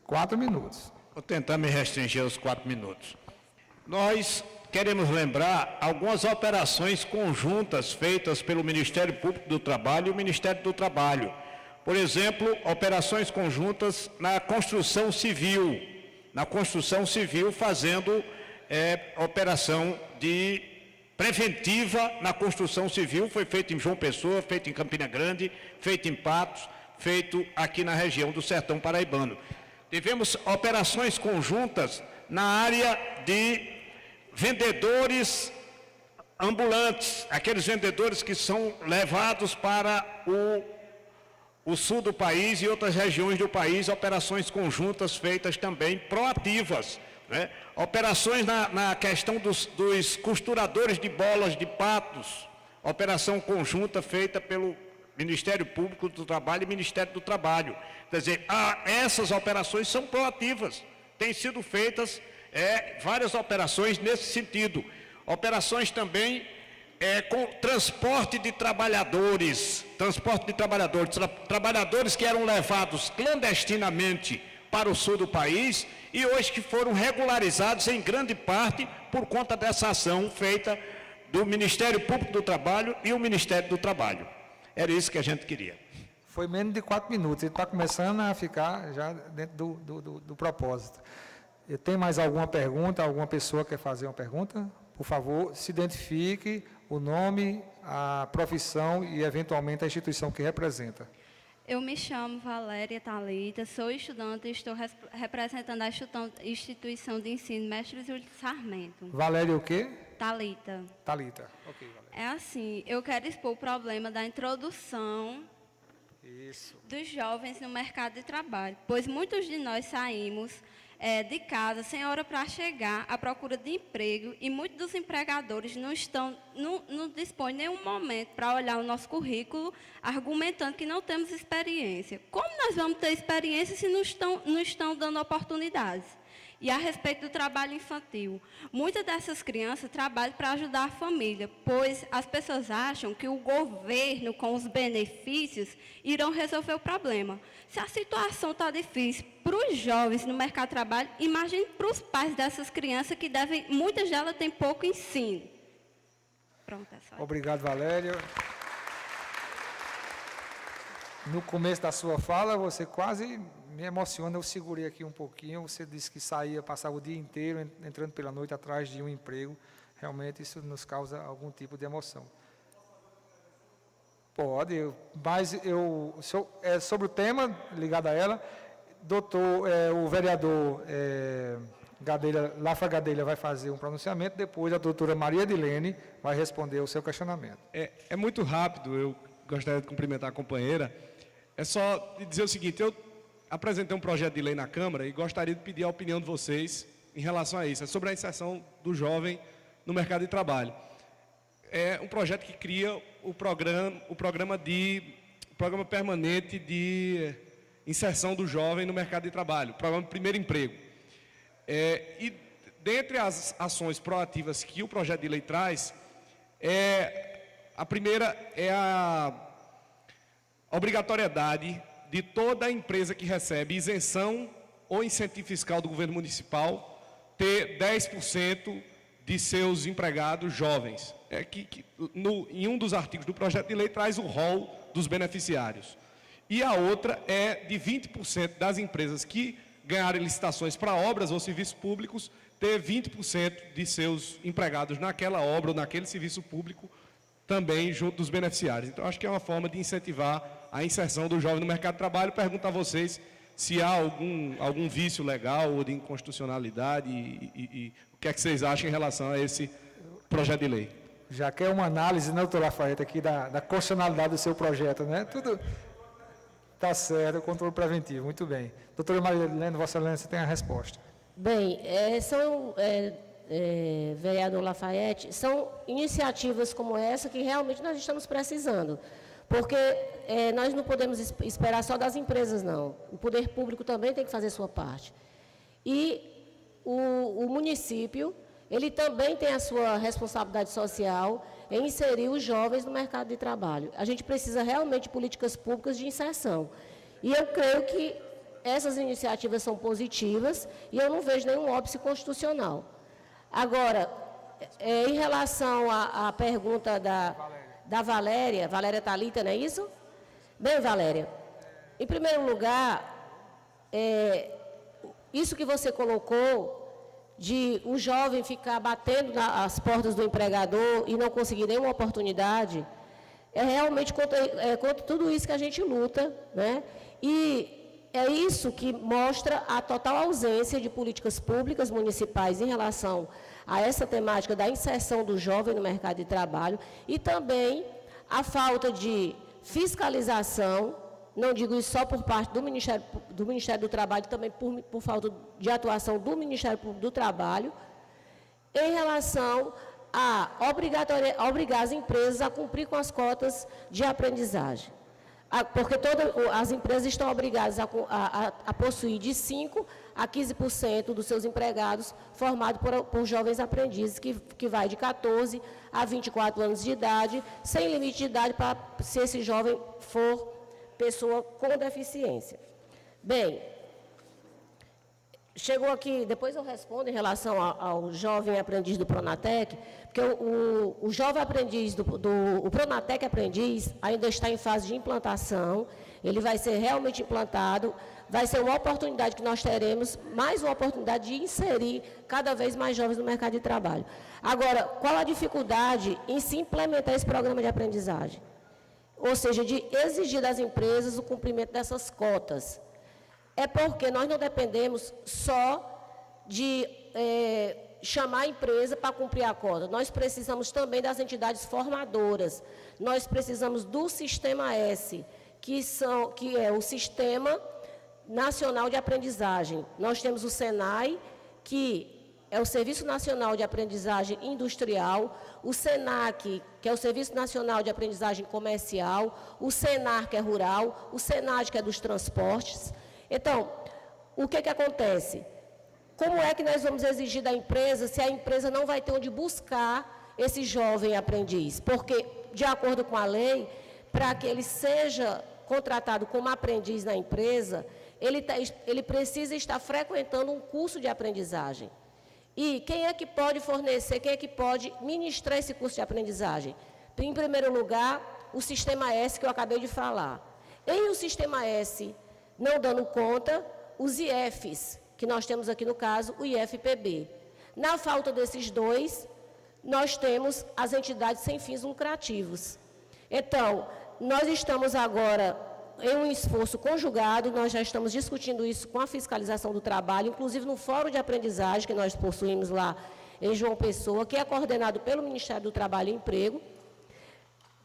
4 minutos. Vou tentar me restringir aos 4 minutos. Nós queremos lembrar algumas operações conjuntas feitas pelo Ministério Público do Trabalho e o Ministério do Trabalho. Por exemplo, operações conjuntas na construção civil. Na construção civil, fazendo operação de preventiva na construção civil, foi feito em João Pessoa, feito em Campina Grande, feito em Patos, feito aqui na região do Sertão Paraibano. Tivemos operações conjuntas na área de vendedores ambulantes, aqueles vendedores que são levados para o sul do país e outras regiões do país, operações conjuntas feitas também proativas, né? Operações na questão dos costuradores de bolas de Patos, operação conjunta feita pelo Ministério Público do Trabalho e Ministério do Trabalho. Quer dizer, essas operações são proativas, têm sido feitas várias operações nesse sentido. Operações também com transporte de trabalhadores, trabalhadores que eram levados clandestinamente para o sul do país e hoje que foram regularizados em grande parte por conta dessa ação feita do Ministério Público do Trabalho e o Ministério do Trabalho. Era isso que a gente queria. Foi menos de 4 minutos, ele está começando a ficar já dentro do propósito. Tem mais alguma pergunta? Alguma pessoa quer fazer uma pergunta? Por favor, se identifique, o nome, a profissão e, eventualmente, a instituição que representa. Eu me chamo Valéria Thalita, sou estudante e estou representando a instituição de ensino Mestre Júlio Sarmento. Valéria o quê? Thalita. Thalita. Ok, Valéria. É assim, eu quero expor o problema da introdução dos jovens no mercado de trabalho, pois muitos de nós saímos de casa sem hora para chegar à procura de emprego e muitos dos empregadores não dispõem nenhum momento para olhar o nosso currículo, argumentando que não temos experiência. Como nós vamos ter experiência se não estão dando oportunidades? E a respeito do trabalho infantil, muitas dessas crianças trabalham para ajudar a família, pois as pessoas acham que o governo, com os benefícios, irão resolver o problema. Se a situação está difícil para os jovens no mercado de trabalho, imagine para os pais dessas crianças que muitas delas têm pouco ensino. Pronto, é só. Obrigado, Valéria. No começo da sua fala, você quase me emociona, eu segurei aqui um pouquinho, você disse que passava o dia inteiro entrando pela noite atrás de um emprego, realmente isso nos causa algum tipo de emoção. Pode, mas sobre o tema ligado a ela, o vereador Lafra Gadelha vai fazer um pronunciamento, depois a doutora Maria Edilene vai responder o seu questionamento. É muito rápido, eu gostaria de cumprimentar a companheira, é só dizer o seguinte, eu apresentei um projeto de lei na Câmara e gostaria de pedir a opinião de vocês em relação a isso. É sobre a inserção do jovem no mercado de trabalho. É um projeto que cria o programa permanente de inserção do jovem no mercado de trabalho, o programa Primeiro Emprego. E dentre as ações proativas que o projeto de lei traz, a primeira é a obrigatoriedade de toda empresa que recebe isenção ou incentivo fiscal do governo municipal ter 10% de seus empregados jovens. Em um dos artigos do projeto de lei traz o rol dos beneficiários. E a outra é de 20% das empresas que ganharem licitações para obras ou serviços públicos ter 20% de seus empregados naquela obra ou naquele serviço público também junto dos beneficiários. Então, acho que é uma forma de incentivar a inserção do jovem no mercado de trabalho. Pergunto a vocês se há algum vício legal ou de inconstitucionalidade e o que é que vocês acham em relação a esse projeto de lei. Já quer uma análise, né, doutor Lafayette, aqui da constitucionalidade do seu projeto, né? Tudo está certo, controle preventivo, muito bem. Doutora Maria Helena, Vossa Excelência tem a resposta. Bem, vereador Lafayette, são iniciativas como essa que realmente nós estamos precisando, porque nós não podemos esperar só das empresas, não. O poder público também tem que fazer sua parte. E o município, ele também tem a sua responsabilidade social em inserir os jovens no mercado de trabalho. A gente precisa realmente de políticas públicas de inserção. E eu creio que essas iniciativas são positivas e eu não vejo nenhum óbice constitucional. Agora, em relação à pergunta da Valéria Thalita, não é isso? Bem, Valéria, em primeiro lugar, isso que você colocou de o jovem ficar batendo nas portas do empregador e não conseguir nenhuma oportunidade, é realmente contra tudo isso que a gente luta, né? E é isso que mostra a total ausência de políticas públicas municipais em relação a essa temática da inserção do jovem no mercado de trabalho e também a falta de fiscalização, não digo isso só por parte do Ministério do Trabalho, também por falta de atuação do Ministério Público do Trabalho, em relação a obrigar as empresas a cumprir com as cotas de aprendizagem. Porque todas as empresas estão obrigadas a possuir de 5 a 15% dos seus empregados formados por jovens aprendizes, que vai de 14 a 24 anos de idade, sem limite de idade para se esse jovem for pessoa com deficiência. Bem, chegou aqui, depois eu respondo em relação ao jovem aprendiz do Pronatec, porque o jovem aprendiz, o Pronatec aprendiz ainda está em fase de implantação, ele vai ser realmente implantado, vai ser uma oportunidade que nós teremos, mais uma oportunidade de inserir cada vez mais jovens no mercado de trabalho. Agora, qual a dificuldade em se implementar esse programa de aprendizagem? Ou seja, de exigir das empresas o cumprimento dessas cotas. É porque nós não dependemos só de chamar a empresa para cumprir a cota. Nós precisamos também das entidades formadoras. Nós precisamos do Sistema S, que é o Sistema Nacional de Aprendizagem. Nós temos o SENAI, que é o Serviço Nacional de Aprendizagem Industrial, o SENAC, que é o Serviço Nacional de Aprendizagem Comercial, o SENAR, que é rural, o SENAD, que é dos transportes. Então, o que acontece? Como é que nós vamos exigir da empresa se a empresa não vai ter onde buscar esse jovem aprendiz? Porque, de acordo com a lei, para que ele seja contratado como aprendiz na empresa, ele precisa estar frequentando um curso de aprendizagem. E quem é que pode fornecer, quem é que pode ministrar esse curso de aprendizagem? Em primeiro lugar, o Sistema S, que eu acabei de falar. Em o Sistema S, não dando conta, os IFs, que nós temos aqui no caso, o IFPB. Na falta desses dois, nós temos as entidades sem fins lucrativos. Então, nós estamos agora em um esforço conjugado, nós já estamos discutindo isso com a fiscalização do trabalho, inclusive no fórum de aprendizagem que nós possuímos lá em João Pessoa, que é coordenado pelo Ministério do Trabalho e Emprego,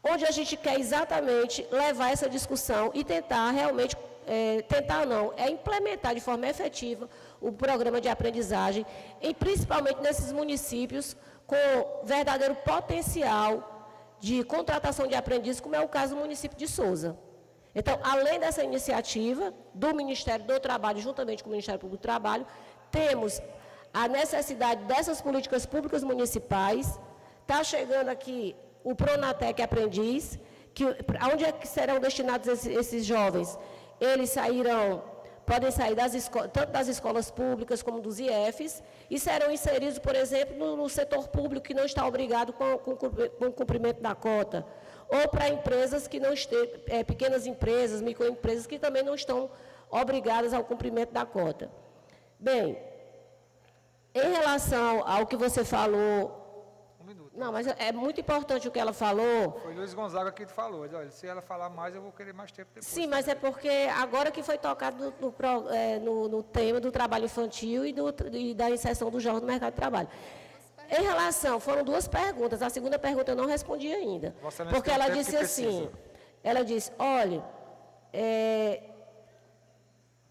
onde a gente quer exatamente levar essa discussão e tentar realmente, implementar de forma efetiva o programa de aprendizagem, principalmente nesses municípios com verdadeiro potencial de contratação de aprendizes, como é o caso do município de Souza. Então, além dessa iniciativa do Ministério do Trabalho, juntamente com o Ministério Público do Trabalho, temos a necessidade dessas políticas públicas municipais. Está chegando aqui o Pronatec Aprendiz, onde é que serão destinados esses jovens? Eles podem sair tanto das escolas públicas como dos IFs, e serão inseridos, por exemplo, no setor público que não está obrigado com o cumprimento da cota, ou para empresas que não estejam, pequenas empresas, microempresas, que também não estão obrigadas ao cumprimento da cota. Bem, em relação ao que você falou... Não, mas é muito importante o que ela falou. Foi Luiz Gonzaga que falou. Olha, se ela falar mais, eu vou querer mais tempo depois. Sim, mas é porque agora que foi tocado no tema do trabalho infantil e da inserção do jovem no mercado de trabalho. Em relação, foram duas perguntas. A segunda pergunta eu não respondi ainda. Porque ela disse assim, ela disse, olha,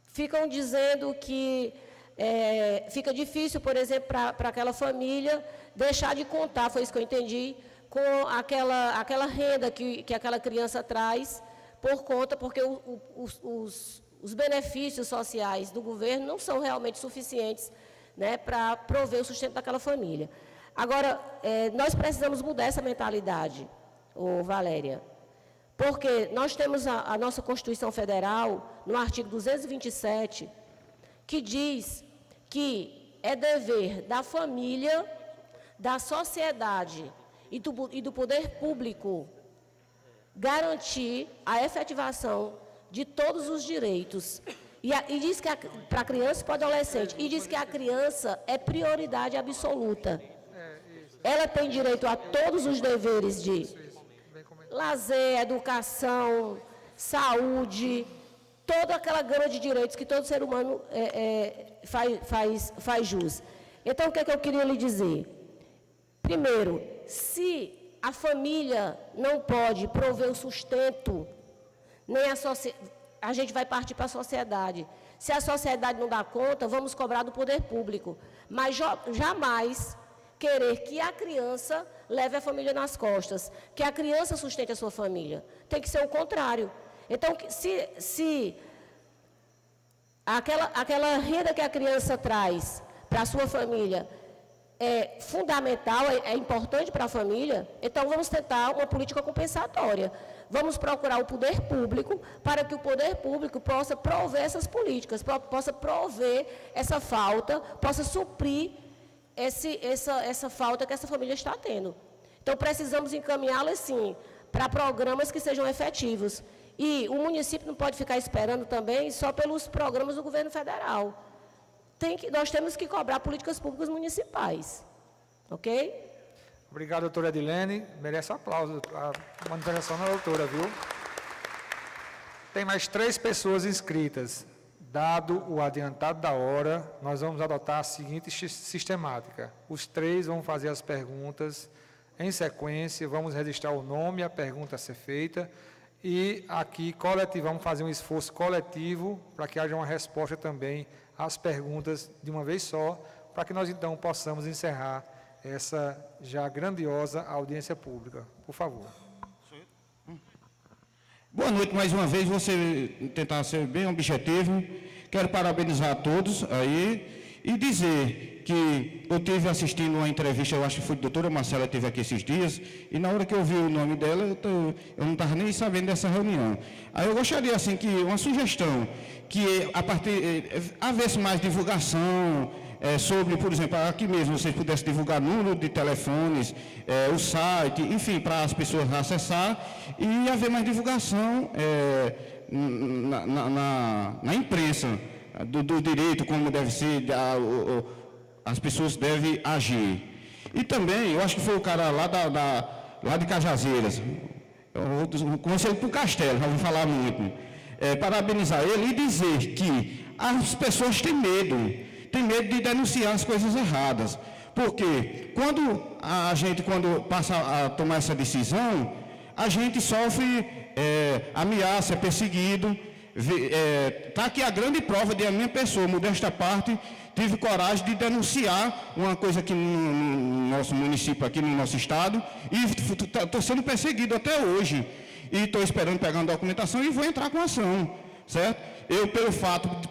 ficam dizendo que fica difícil, por exemplo, para aquela família deixar de contar, foi isso que eu entendi, com aquela renda que aquela criança traz porque os benefícios sociais do governo não são realmente suficientes, né, para prover o sustento daquela família. Agora, nós precisamos mudar essa mentalidade, Valéria, porque nós temos a nossa Constituição Federal, no artigo 227, que diz que é dever da família, da sociedade e do poder público garantir a efetivação de todos os direitos. E diz que para a criança e para o adolescente, e diz que a criança é prioridade absoluta. Ela tem direito a todos os deveres de lazer, educação, saúde, toda aquela gama de direitos que todo ser humano faz jus. Então, o que é que eu queria lhe dizer? Primeiro, se a família não pode prover o sustento, nem a gente vai partir para a sociedade. Se a sociedade não dá conta, vamos cobrar do poder público. Mas jamais querer que a criança leve a família nas costas, que a criança sustente a sua família. Tem que ser o contrário. Então, se aquela renda que a criança traz para a sua família é fundamental, é importante para a família, então vamos tentar uma política compensatória. Vamos procurar o poder público para que o poder público possa prover essas políticas, possa prover essa falta, possa suprir essa falta que essa família está tendo. Então, precisamos encaminhá-la, sim, para programas que sejam efetivos. E o município não pode ficar esperando também só pelos programas do governo federal. Nós temos que cobrar políticas públicas municipais. Ok? Obrigado, doutora Edilene. Merece aplauso a manifestação da doutora, viu? Tem mais 3 pessoas inscritas. Dado o adiantado da hora, nós vamos adotar a seguinte sistemática. Os 3 vão fazer as perguntas em sequência, vamos registrar o nome e a pergunta a ser feita. E aqui, vamos fazer um esforço coletivo para que haja uma resposta também às perguntas de uma vez só, para que nós, então, possamos encerrar essa já grandiosa audiência pública. Por favor. Boa noite mais uma vez, vou tentar ser bem objetivo. Quero parabenizar a todos aí e dizer que eu estive assistindo uma entrevista, eu acho que foi a doutora Marcela, esteve aqui esses dias, e na hora que eu vi o nome dela, eu não estava nem sabendo dessa reunião. Aí eu gostaria, assim, que uma sugestão, que houvesse mais divulgação, sobre, por exemplo, aqui mesmo, vocês pudessem divulgar número de telefones, o site, enfim, para as pessoas acessar e haver mais divulgação na imprensa do direito, como deve ser, as pessoas devem agir. E também, eu acho que foi o cara lá de Cajazeiras, eu comecei para o Castelo, já ouvi falar muito, parabenizar ele e dizer que as pessoas têm medo de denunciar as coisas erradas. Porque quando passa a tomar essa decisão, a gente sofre ameaça, é perseguido. Está aqui a grande prova de a minha pessoa, modesta parte, tive coragem de denunciar uma coisa aqui no nosso município, aqui no nosso estado, e estou sendo perseguido até hoje. E estou esperando pegar uma documentação e vou entrar com ação, certo?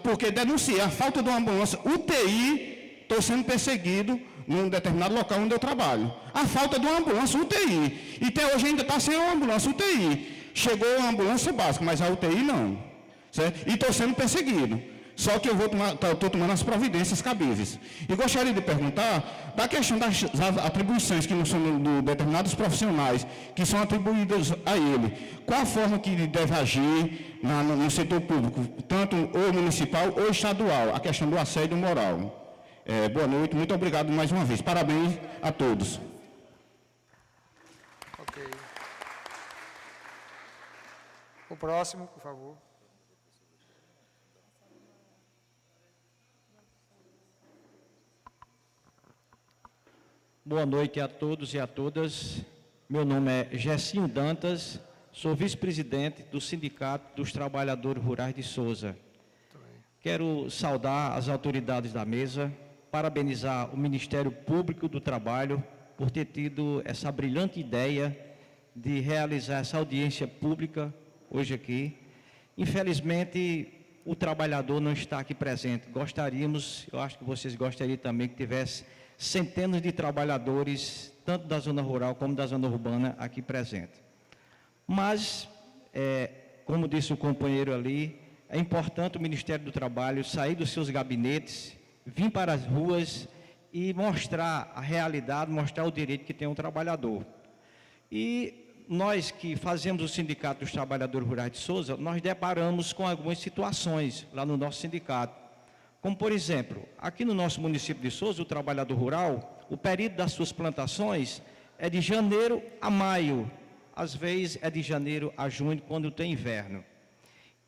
Porque denunciei a falta de uma ambulância UTI, estou sendo perseguido num determinado local onde eu trabalho. A falta de uma ambulância UTI. E até hoje ainda está sem uma ambulância UTI. Chegou a ambulância básica, mas a UTI não. Certo? E estou sendo perseguido. Só que eu estou tomando as providências cabíveis. E gostaria de perguntar da questão das atribuições que não são de determinados profissionais, que são atribuídas a ele. Qual a forma que ele deve agir no setor público, tanto ou municipal ou estadual, a questão do assédio moral. Boa noite, muito obrigado mais uma vez. Parabéns a todos. Ok. O próximo, por favor. Boa noite a todos e a todas. Meu nome é Gessinho Dantas, sou vice-presidente do Sindicato dos Trabalhadores Rurais de Sousa. Quero saudar as autoridades da mesa, parabenizar o Ministério Público do Trabalho por ter tido essa brilhante ideia de realizar essa audiência pública hoje aqui. Infelizmente, o trabalhador não está aqui presente. Gostaríamos, eu acho que vocês gostariam também que tivesse centenas de trabalhadores, tanto da zona rural como da zona urbana, aqui presente. Mas, como disse o companheiro ali, é importante o Ministério do Trabalho sair dos seus gabinetes, vir para as ruas e mostrar a realidade, mostrar o direito que tem um trabalhador. E nós que fazemos o Sindicato dos Trabalhadores Rurais de Sousa, nós deparamos com algumas situações lá no nosso sindicato. Como, por exemplo, aqui no nosso município de Sousa, o trabalhador rural, o período das suas plantações é de janeiro a maio, às vezes é de janeiro a junho, quando tem inverno.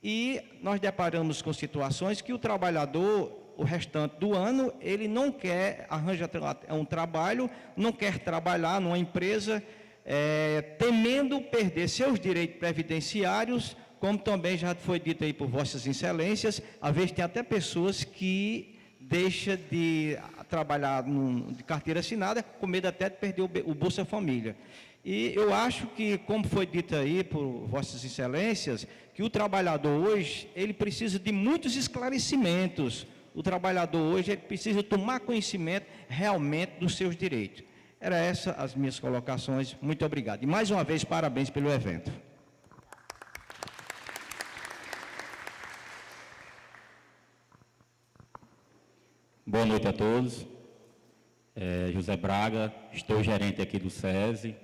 E nós deparamos com situações que o trabalhador, o restante do ano, ele não quer arranjar um trabalho, não quer trabalhar numa empresa, temendo perder seus direitos previdenciários, como também já foi dito aí por vossas excelências, às vezes tem até pessoas que deixam de trabalhar de carteira assinada, com medo até de perder o Bolsa Família. E eu acho que, como foi dito aí por Vossas Excelências, que o trabalhador hoje, ele precisa de muitos esclarecimentos. O trabalhador hoje, ele precisa tomar conhecimento realmente dos seus direitos. Era essas as minhas colocações. Muito obrigado. E mais uma vez, parabéns pelo evento. Boa noite a todos. José Braga, estou gerente aqui do SESI.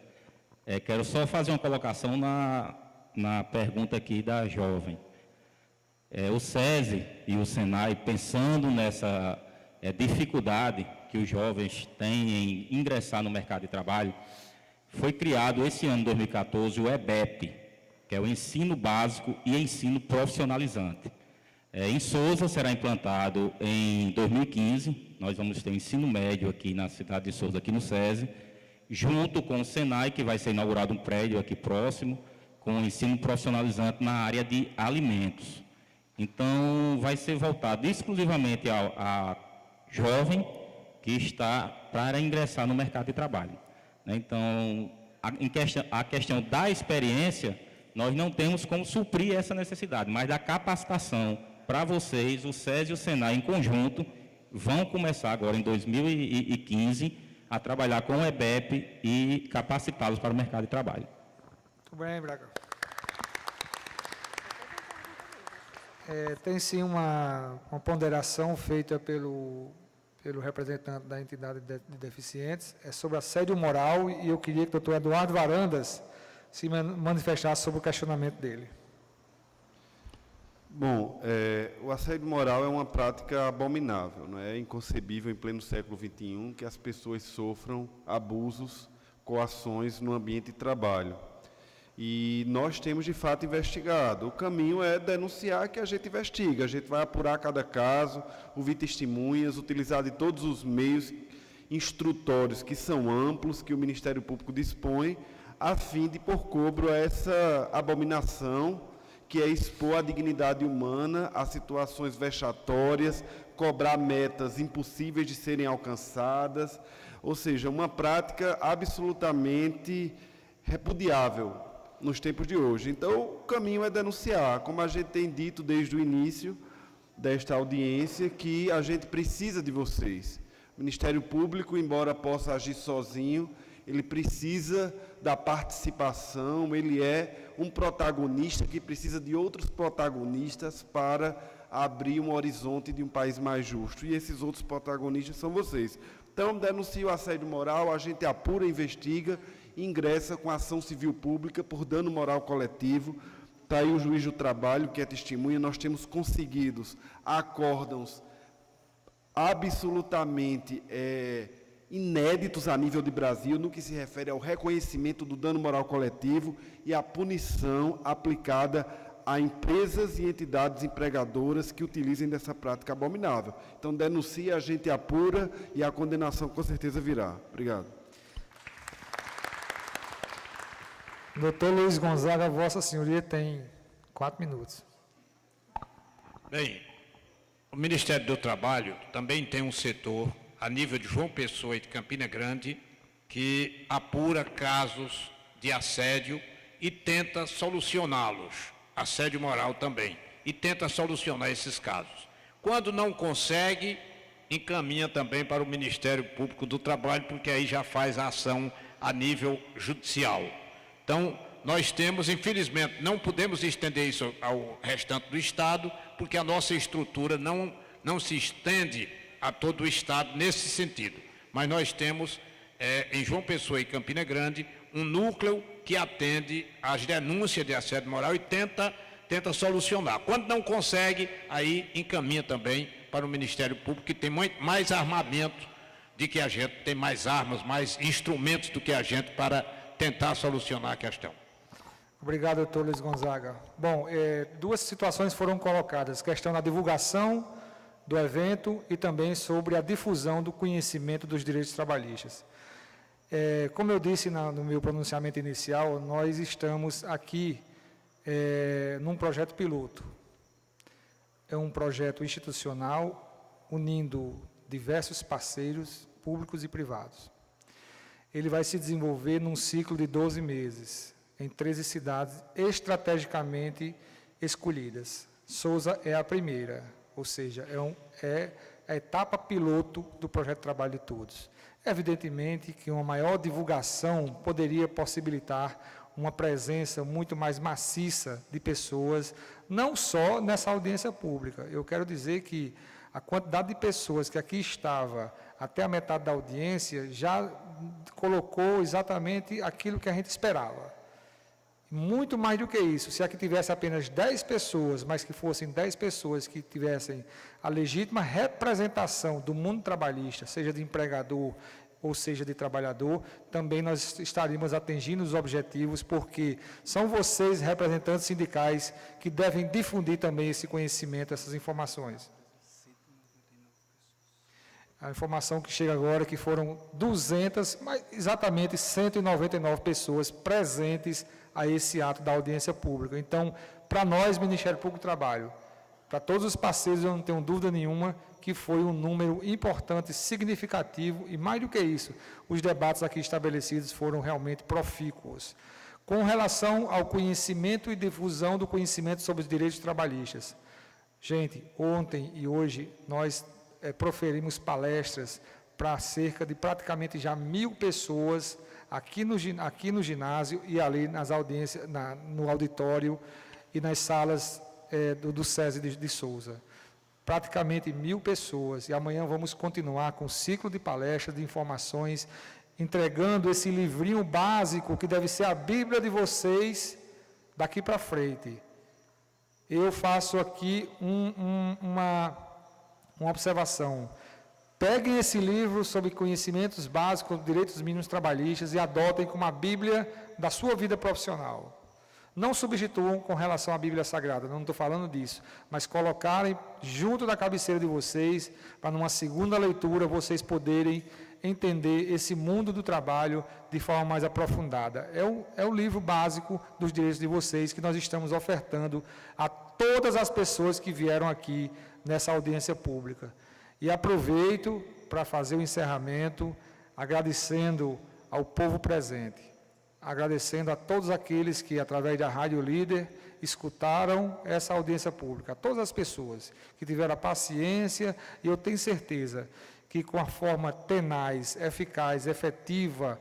Quero só fazer uma colocação na pergunta aqui da jovem. O SESI e o SENAI, pensando nessa dificuldade que os jovens têm em ingressar no mercado de trabalho, foi criado esse ano, 2014, o EBEP, que é o Ensino Básico e Ensino Profissionalizante. Em Sousa será implantado em 2015, nós vamos ter ensino médio aqui na cidade de Sousa, aqui no SESI, junto com o SENAI, que vai ser inaugurado um prédio aqui próximo, com ensino profissionalizante na área de alimentos. Então, vai ser voltado exclusivamente a jovem que está para ingressar no mercado de trabalho. Então, a questão da experiência, nós não temos como suprir essa necessidade, mas da capacitação para vocês, o SESI e o SENAI em conjunto, vão começar agora em 2015 a trabalhar com o EBEP e capacitá-los para o mercado de trabalho. Muito bem, Braga. Tem sim uma ponderação feita pelo representante da entidade de deficientes, sobre assédio moral, e eu queria que o doutor Eduardo Varandas se manifestasse sobre o questionamento dele. Bom, o assédio moral é uma prática abominável, não é inconcebível em pleno século XXI que as pessoas sofram abusos, coações no ambiente de trabalho. E nós temos, de fato, investigado. O caminho é denunciar, que a gente investiga. A gente vai apurar cada caso, ouvir testemunhas, utilizar de todos os meios instrutórios que são amplos, que o Ministério Público dispõe, a fim de pôr cobro a essa abominação, que é expor a dignidade humana a situações vexatórias, cobrar metas impossíveis de serem alcançadas, ou seja, uma prática absolutamente repudiável nos tempos de hoje. Então, o caminho é denunciar, como a gente tem dito desde o início desta audiência, que a gente precisa de vocês. O Ministério Público, embora possa agir sozinho, ele precisa da participação, ele é um protagonista que precisa de outros protagonistas para abrir um horizonte de um país mais justo. E esses outros protagonistas são vocês. Então, denuncia o assédio moral, a gente apura, investiga, ingressa com ação civil pública por dano moral coletivo. Está aí o juiz do trabalho, que é testemunha. Nós temos conseguido acórdãos absolutamente inéditos a nível de Brasil, no que se refere ao reconhecimento do dano moral coletivo e à punição aplicada a empresas e entidades empregadoras que utilizem dessa prática abominável. Então, denuncia, a gente apura e a condenação com certeza virá. Obrigado. Doutor Luiz Gonzaga, Vossa Senhoria tem 4 minutos. Bem, o Ministério do Trabalho também tem um setor a nível de João Pessoa e de Campina Grande, que apura casos de assédio e tenta solucioná-los, assédio moral também, e tenta solucionar esses casos. Quando não consegue, encaminha também para o Ministério Público do Trabalho, porque aí já faz a ação a nível judicial. Então, nós temos, infelizmente, não podemos estender isso ao restante do Estado, porque a nossa estrutura não se estende a todo o Estado nesse sentido. Mas nós temos, em João Pessoa e Campina Grande, um núcleo que atende às denúncias de assédio moral e tenta solucionar. Quando não consegue, aí encaminha também para o Ministério Público, que tem mais armamento de que a gente, tem mais armas, mais instrumentos do que a gente para tentar solucionar a questão. Obrigado, doutor Luiz Gonzaga. Bom, 2 situações foram colocadas, questão da divulgação do evento e também sobre a difusão do conhecimento dos direitos trabalhistas. Como eu disse no meu pronunciamento inicial, nós estamos aqui num projeto piloto. É um projeto institucional unindo diversos parceiros públicos e privados. ele vai se desenvolver num ciclo de 12 meses, em 13 cidades estrategicamente escolhidas. Souza é a primeira, ou seja, é a etapa piloto do projeto Trabalho de Todos. Evidentemente que uma maior divulgação poderia possibilitar uma presença muito mais maciça de pessoas, não só nessa audiência pública. Eu quero dizer que a quantidade de pessoas que aqui estava até a metade da audiência já colocou exatamente aquilo que a gente esperava. Muito mais do que isso, se aqui tivesse apenas 10 pessoas, mas que fossem 10 pessoas que tivessem a legítima representação do mundo trabalhista, seja de empregador ou seja de trabalhador, também nós estaríamos atingindo os objetivos, porque são vocês, representantes sindicais, que devem difundir também esse conhecimento, essas informações. A informação que chega agora é que foram 200, mas exatamente 199 pessoas presentes a esse ato da audiência pública. Então, para nós, Ministério Público do Trabalho, para todos os parceiros, eu não tenho dúvida nenhuma que foi um número importante, significativo, e mais do que isso, os debates aqui estabelecidos foram realmente profícuos. Com relação ao conhecimento e difusão do conhecimento sobre os direitos trabalhistas. Gente, ontem e hoje nós proferimos palestras para cerca de praticamente já 1.000 pessoas aqui no ginásio e ali nas audiências, no auditório e nas salas do SESI de Souza. Praticamente 1.000 pessoas. E amanhã vamos continuar com o ciclo de palestras, de informações, entregando esse livrinho básico que deve ser a Bíblia de vocês daqui para frente. Eu faço aqui uma observação. Peguem esse livro sobre conhecimentos básicos, direitos mínimos trabalhistas e adotem como a Bíblia da sua vida profissional. Não substituam com relação à Bíblia Sagrada, não estou falando disso, mas colocarem junto da cabeceira de vocês, para numa segunda leitura vocês poderem entender esse mundo do trabalho de forma mais aprofundada. É o livro básico dos direitos de vocês que nós estamos ofertando a todas as pessoas que vieram aqui nessa audiência pública. E aproveito para fazer o encerramento, agradecendo ao povo presente, agradecendo a todos aqueles que, através da Rádio Líder, escutaram essa audiência pública, a todas as pessoas que tiveram a paciência, e eu tenho certeza que com a forma tenaz, eficaz, efetiva,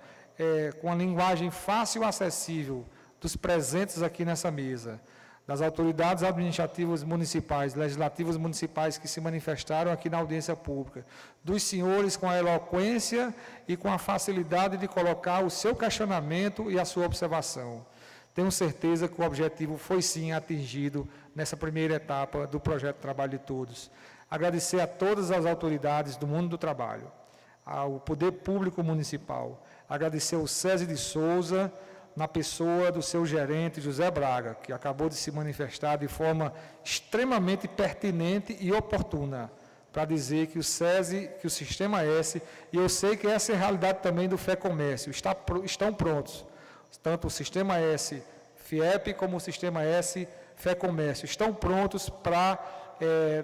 com a linguagem fácil e acessível dos presentes aqui nessa mesa, das autoridades administrativas municipais, legislativas municipais que se manifestaram aqui na audiência pública, dos senhores com a eloquência e com a facilidade de colocar o seu questionamento e a sua observação. Tenho certeza que o objetivo foi sim atingido nessa primeira etapa do projeto Trabalho de Todos. Agradecer a todas as autoridades do mundo do trabalho, ao Poder Público Municipal, agradecer ao SESI de Souza, na pessoa do seu gerente, José Braga, que acabou de se manifestar de forma extremamente pertinente e oportuna, para dizer que o SESI, que o Sistema S, e eu sei que essa é a realidade também do FEComércio, estão prontos, tanto o Sistema S, FIEP, como o Sistema S, FEComércio, estão prontos para,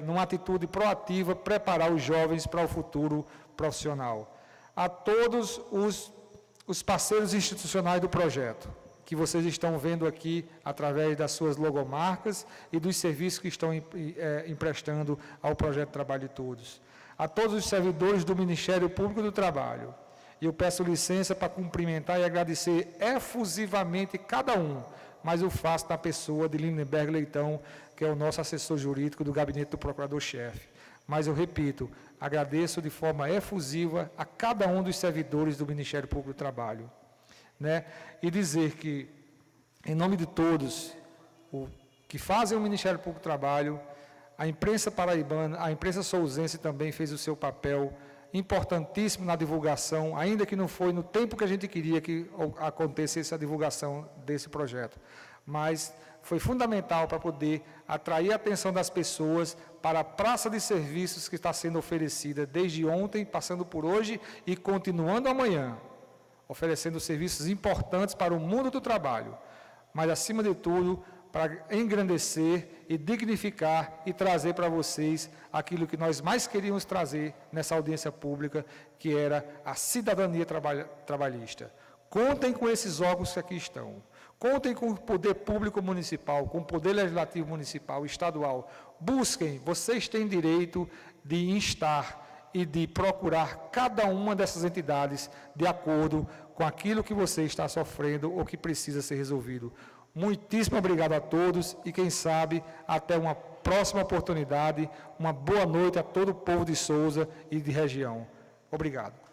numa atitude proativa, preparar os jovens para o futuro profissional. A todos os parceiros institucionais do projeto, que vocês estão vendo aqui através das suas logomarcas e dos serviços que estão emprestando ao projeto Trabalho de Todos. A todos os servidores do Ministério Público do Trabalho. E eu peço licença para cumprimentar e agradecer efusivamente cada um, mas eu faço na pessoa de Lindenberg Leitão, que é o nosso assessor jurídico do Gabinete do Procurador-Chefe. Mas eu repito, agradeço de forma efusiva a cada um dos servidores do Ministério Público do Trabalho. Né? E dizer que, em nome de todos que fazem o Ministério Público do Trabalho, a imprensa paraibana, a imprensa souzense também fez o seu papel importantíssimo na divulgação, ainda que não foi no tempo que a gente queria que acontecesse a divulgação desse projeto. Mas foi fundamental para poder atrair a atenção das pessoas para a praça de serviços que está sendo oferecida desde ontem, passando por hoje e continuando amanhã, oferecendo serviços importantes para o mundo do trabalho, mas, acima de tudo, para engrandecer e dignificar e trazer para vocês aquilo que nós mais queríamos trazer nessa audiência pública, que era a cidadania trabalhista. Contem com esses órgãos que aqui estão. Contem com o poder público municipal, com o poder legislativo municipal, estadual. Busquem, vocês têm direito de instar e de procurar cada uma dessas entidades de acordo com aquilo que você está sofrendo ou que precisa ser resolvido. Muitíssimo obrigado a todos e, quem sabe, até uma próxima oportunidade. Uma boa noite a todo o povo de Souza e de região. Obrigado.